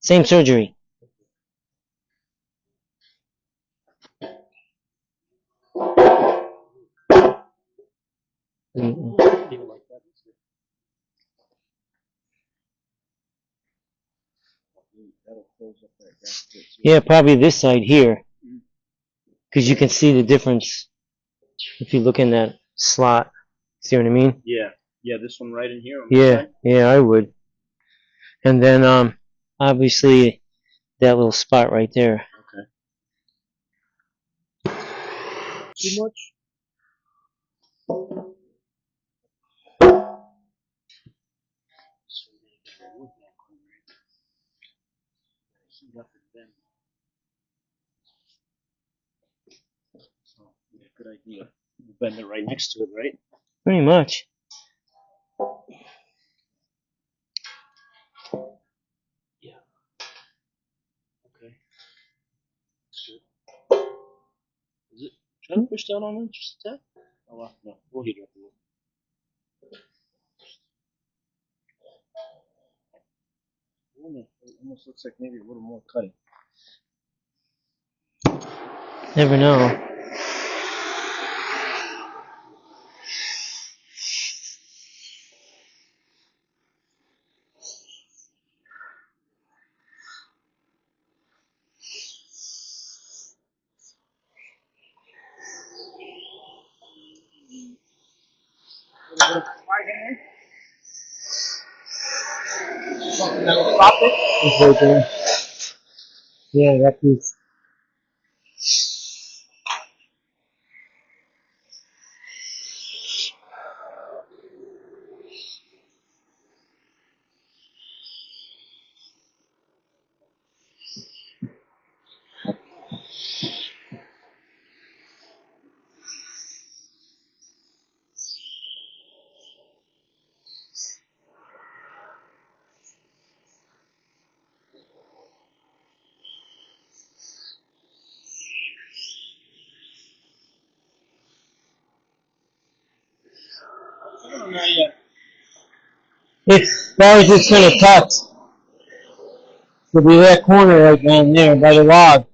A: Same surgery. Mm.
C: That'll close up that gap a bit, too.
A: Yeah, probably this side here, because you can see the difference if you look in that slot. See what I mean?
C: Yeah. Yeah. This one right in here. On this
A: Yeah,
C: side.
A: yeah, I would. And then obviously that little spot right there.
C: Too much. Good idea. Bend it right next to it, right?
A: Pretty much.
C: Yeah. Okay. Good. Is it? Try to push down on it just a tad. Oh, wow. No, we'll heat it up a little. It almost looks like maybe a little more cutting.
A: Never know.
C: Something that'll stop it.
A: It's right there. Yeah, that piece.
C: Not yet.
A: If that was just gonna cut, it'll be that corner right down there by the log.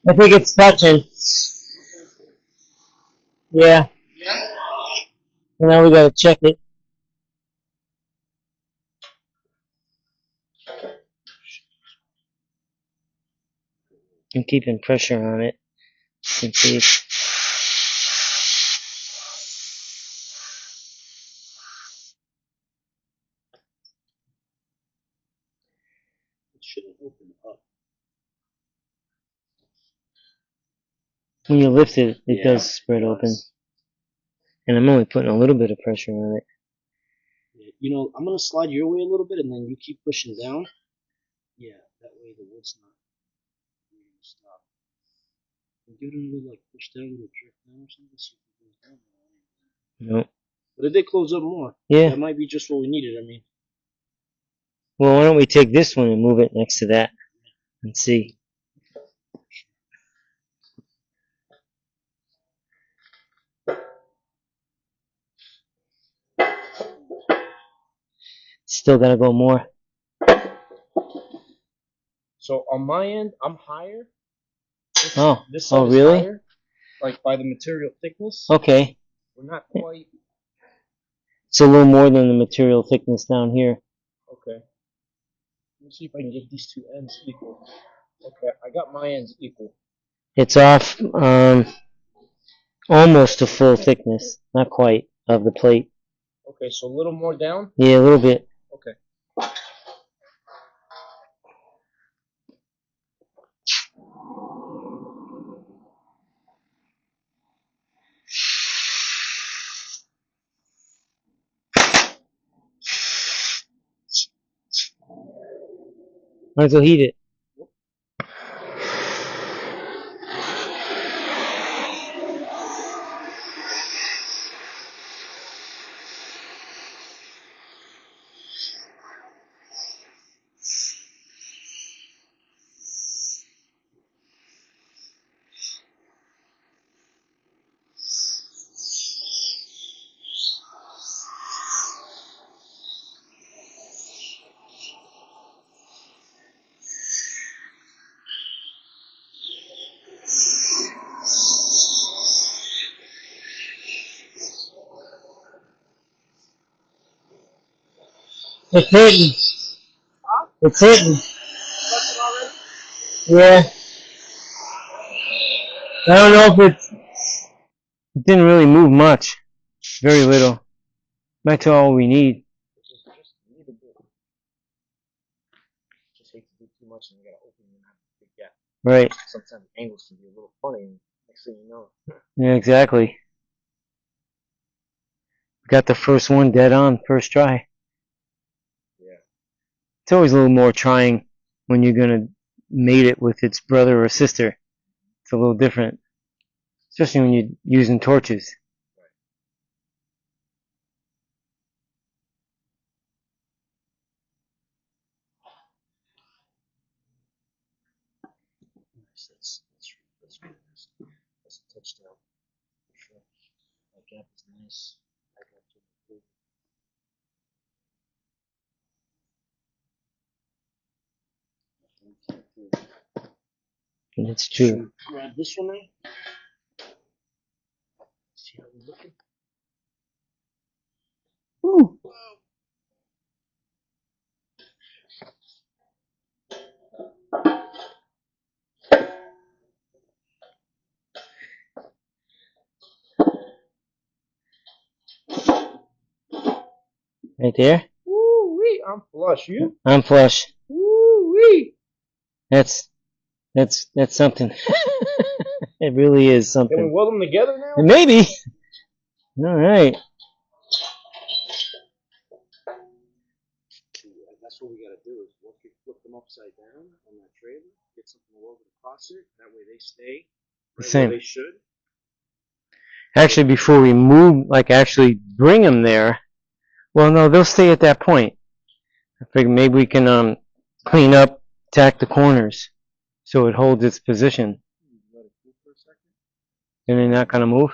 A: I think it's touching. Yeah. And now we gotta check it. I'm keeping pressure on it. And see if
C: It shouldn't open up.
A: when you lift it, it
C: Yeah,
A: does spread
C: it
A: open.
C: does.
A: And I'm only putting a little bit of pressure on it.
C: You know, I'm gonna slide your way a little bit, and then you keep pushing down. Yeah, that way the wood's not really gonna stop. And give it a little like push down, a little jerk down or something. See if it goes down.
A: Nope.
C: But it did close up more.
A: Yeah.
C: That might be just what we needed. I mean,
A: Well, why don't we take this one and move it next to that and see? Still gotta go more.
C: so on my end, I'm higher.
A: Oh.
C: This side
A: Oh,
C: is
A: really?
C: higher, like by the material thickness.
A: Okay.
C: We're not quite.
A: It's a little more than the material thickness down here.
C: Okay. Let me see if I can get these two ends equal. Okay, I got my ends equal.
A: It's off almost to full thickness. Not quite of the plate.
C: Okay, so a little more down.
A: Yeah, a little bit.
C: Okay.
A: Might as well heat it. It's hitting. It's hitting. Yeah. I don't know if it didn't really move much. Very little. That's all we need.
C: Just need a bit. Just hate to do too much and you gotta open and have a big gap.
A: Right.
C: Sometimes angles can be a little funny and next thing you know.
A: Yeah, exactly. Got the first one dead on, first try.
C: Yeah.
A: It's always a little more trying when you're gonna mate it with its brother or sister. It's a little different. Especially when you're using torches.
C: Nice. That's really nice. That's a touchdown. For sure. That gap is nice. I got to
A: And it's true.
C: grab this one now. See how we're looking.
A: Ooh. Right there?
C: Woo wee! I'm flush. You?
A: I'm flush.
C: Woo wee!
A: That's something. It really is
C: Can we
A: something.
C: weld them together now?
A: Maybe. Alright.
C: That's what we gotta do is flip them upside down on that trailer, get something welded across it, that way they stay
A: The
C: right
A: same.
C: where they should.
A: Actually, before we move, like actually bring them there, well, no, they'll stay at that point. I figure maybe we can clean up, tack the corners, so it holds its position.
C: Let it cool for a second.
A: And they're not gonna move.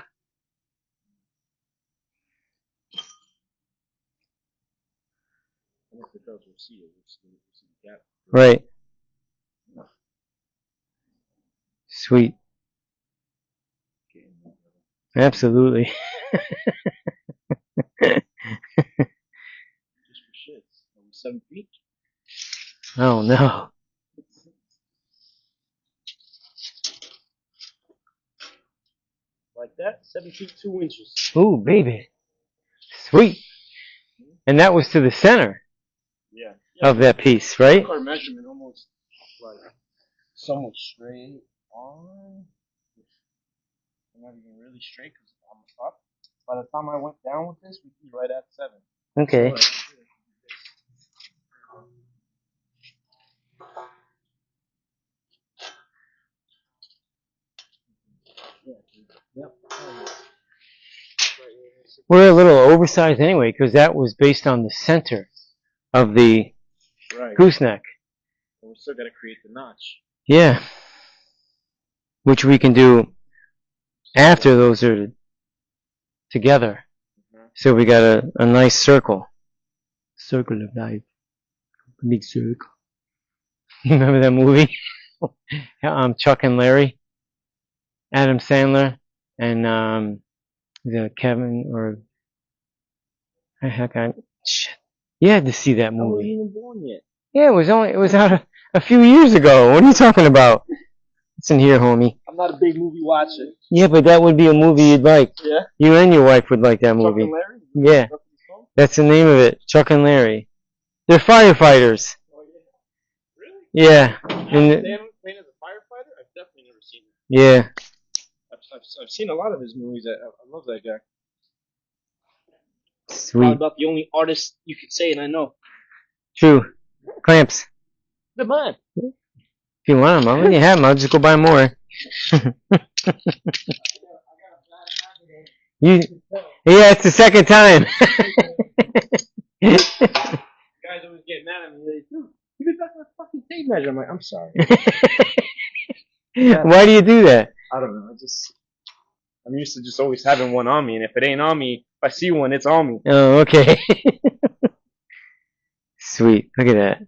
C: And if it does, we'll see it. We'll see the gap.
A: Right. Sweet. Absolutely.
C: Just for shits. Are we 7 feet?
A: Oh no.
C: Like that? 7 feet 2 inches.
A: Ooh, baby. Sweet. And that was to the center
C: Yeah.
A: of that piece, right?
C: Our measurement almost like somewhat straight on. Not even really straight because I'm up. By the time I went down with this, we'd be right at 7.
A: Okay.
C: So, yeah. Yep. Right basically.
A: We're a little oversized anyway, because that was based on the center of the
C: Right.
A: gooseneck.
C: And we still got to create the notch.
A: Yeah. Which we can do after those are together.
C: Mhm.
A: So we got a nice circle. Circle of life. Big circle. Remember that movie? Chuck and Larry? Adam Sandler and the Kevin or heck I shit. You had to see that
C: I wasn't
A: movie.
C: even born yet.
A: Yeah, it was out a few years ago. What are you talking about? It's in here, homie.
C: I'm not a big movie watcher.
A: Yeah, but that would be a movie you'd like.
C: Yeah.
A: You and your wife would like that
C: Chuck
A: movie.
C: and Larry?
A: Yeah.
C: Chuck and Skull?
A: That's the name of it. Chuck and Larry. They're firefighters.
C: Oh, yeah. Really?
A: Yeah.
C: Adam
A: And
C: Sandler playing as a firefighter? I've definitely never seen it.
A: yeah.
C: I've seen a lot of his movies. I love that guy. Probably
A: Sweet.
C: about the only artist you could say, and I know.
A: True. Clamps.
C: The man.
A: If you want them, I'll let you have them. I'll just go buy more. Yeah, it's the second time.
C: Guys always get mad at me. They do. You've been back with a fucking tape measure. I'm like, I'm sorry.
A: Why do you do that?
C: I don't know. I'm used to just always having one on me, and if it ain't on me, if I see one, it's on me.
A: Oh, okay. Sweet. Look at that.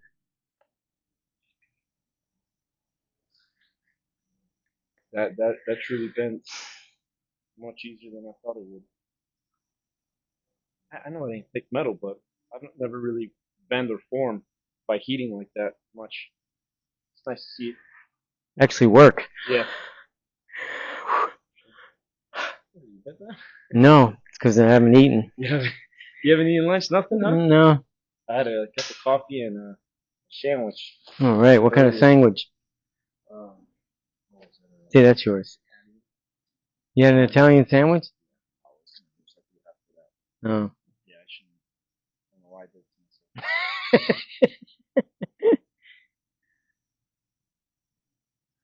C: That truly bends much easier than I thought it would. I know it ain't thick metal, but I've never really bend or formed by heating like that much. It's nice to see it.
A: Actually work.
C: Yeah. You bet that?
A: No, it's because I haven't eaten.
C: You haven't eaten lunch? Nothing? No?
A: No.
C: I had a cup of coffee and a sandwich.
A: All right. What kind of sandwich?
C: What was it?
A: See, that's yours. You had an Italian sandwich? Oh.
C: Yeah, I shouldn't. I don't know why I did.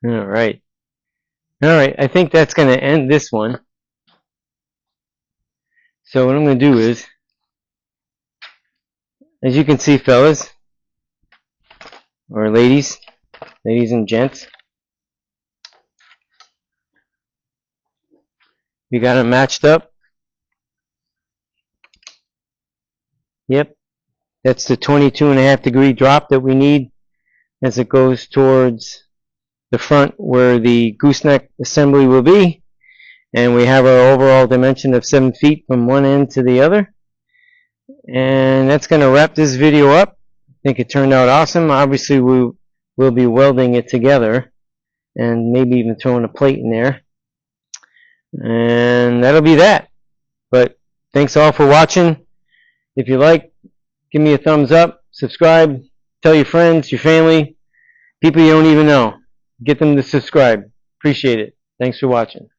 A: All right. All right. I think that's going to end this one. So what I'm going to do is, as you can see, fellas, or ladies and gents, we got it matched up. Yep. That's the 22.5 degree drop that we need as it goes towards the front where the gooseneck assembly will be. And we have our overall dimension of 7 feet from one end to the other. And that's going to wrap this video up. I think it turned out awesome. Obviously, we'll be welding it together and maybe even throwing a plate in there. And that'll be that. But thanks all for watching. If you like, give me a thumbs up, subscribe, tell your friends, your family, people you don't even know. Get them to subscribe. Appreciate it. Thanks for watching.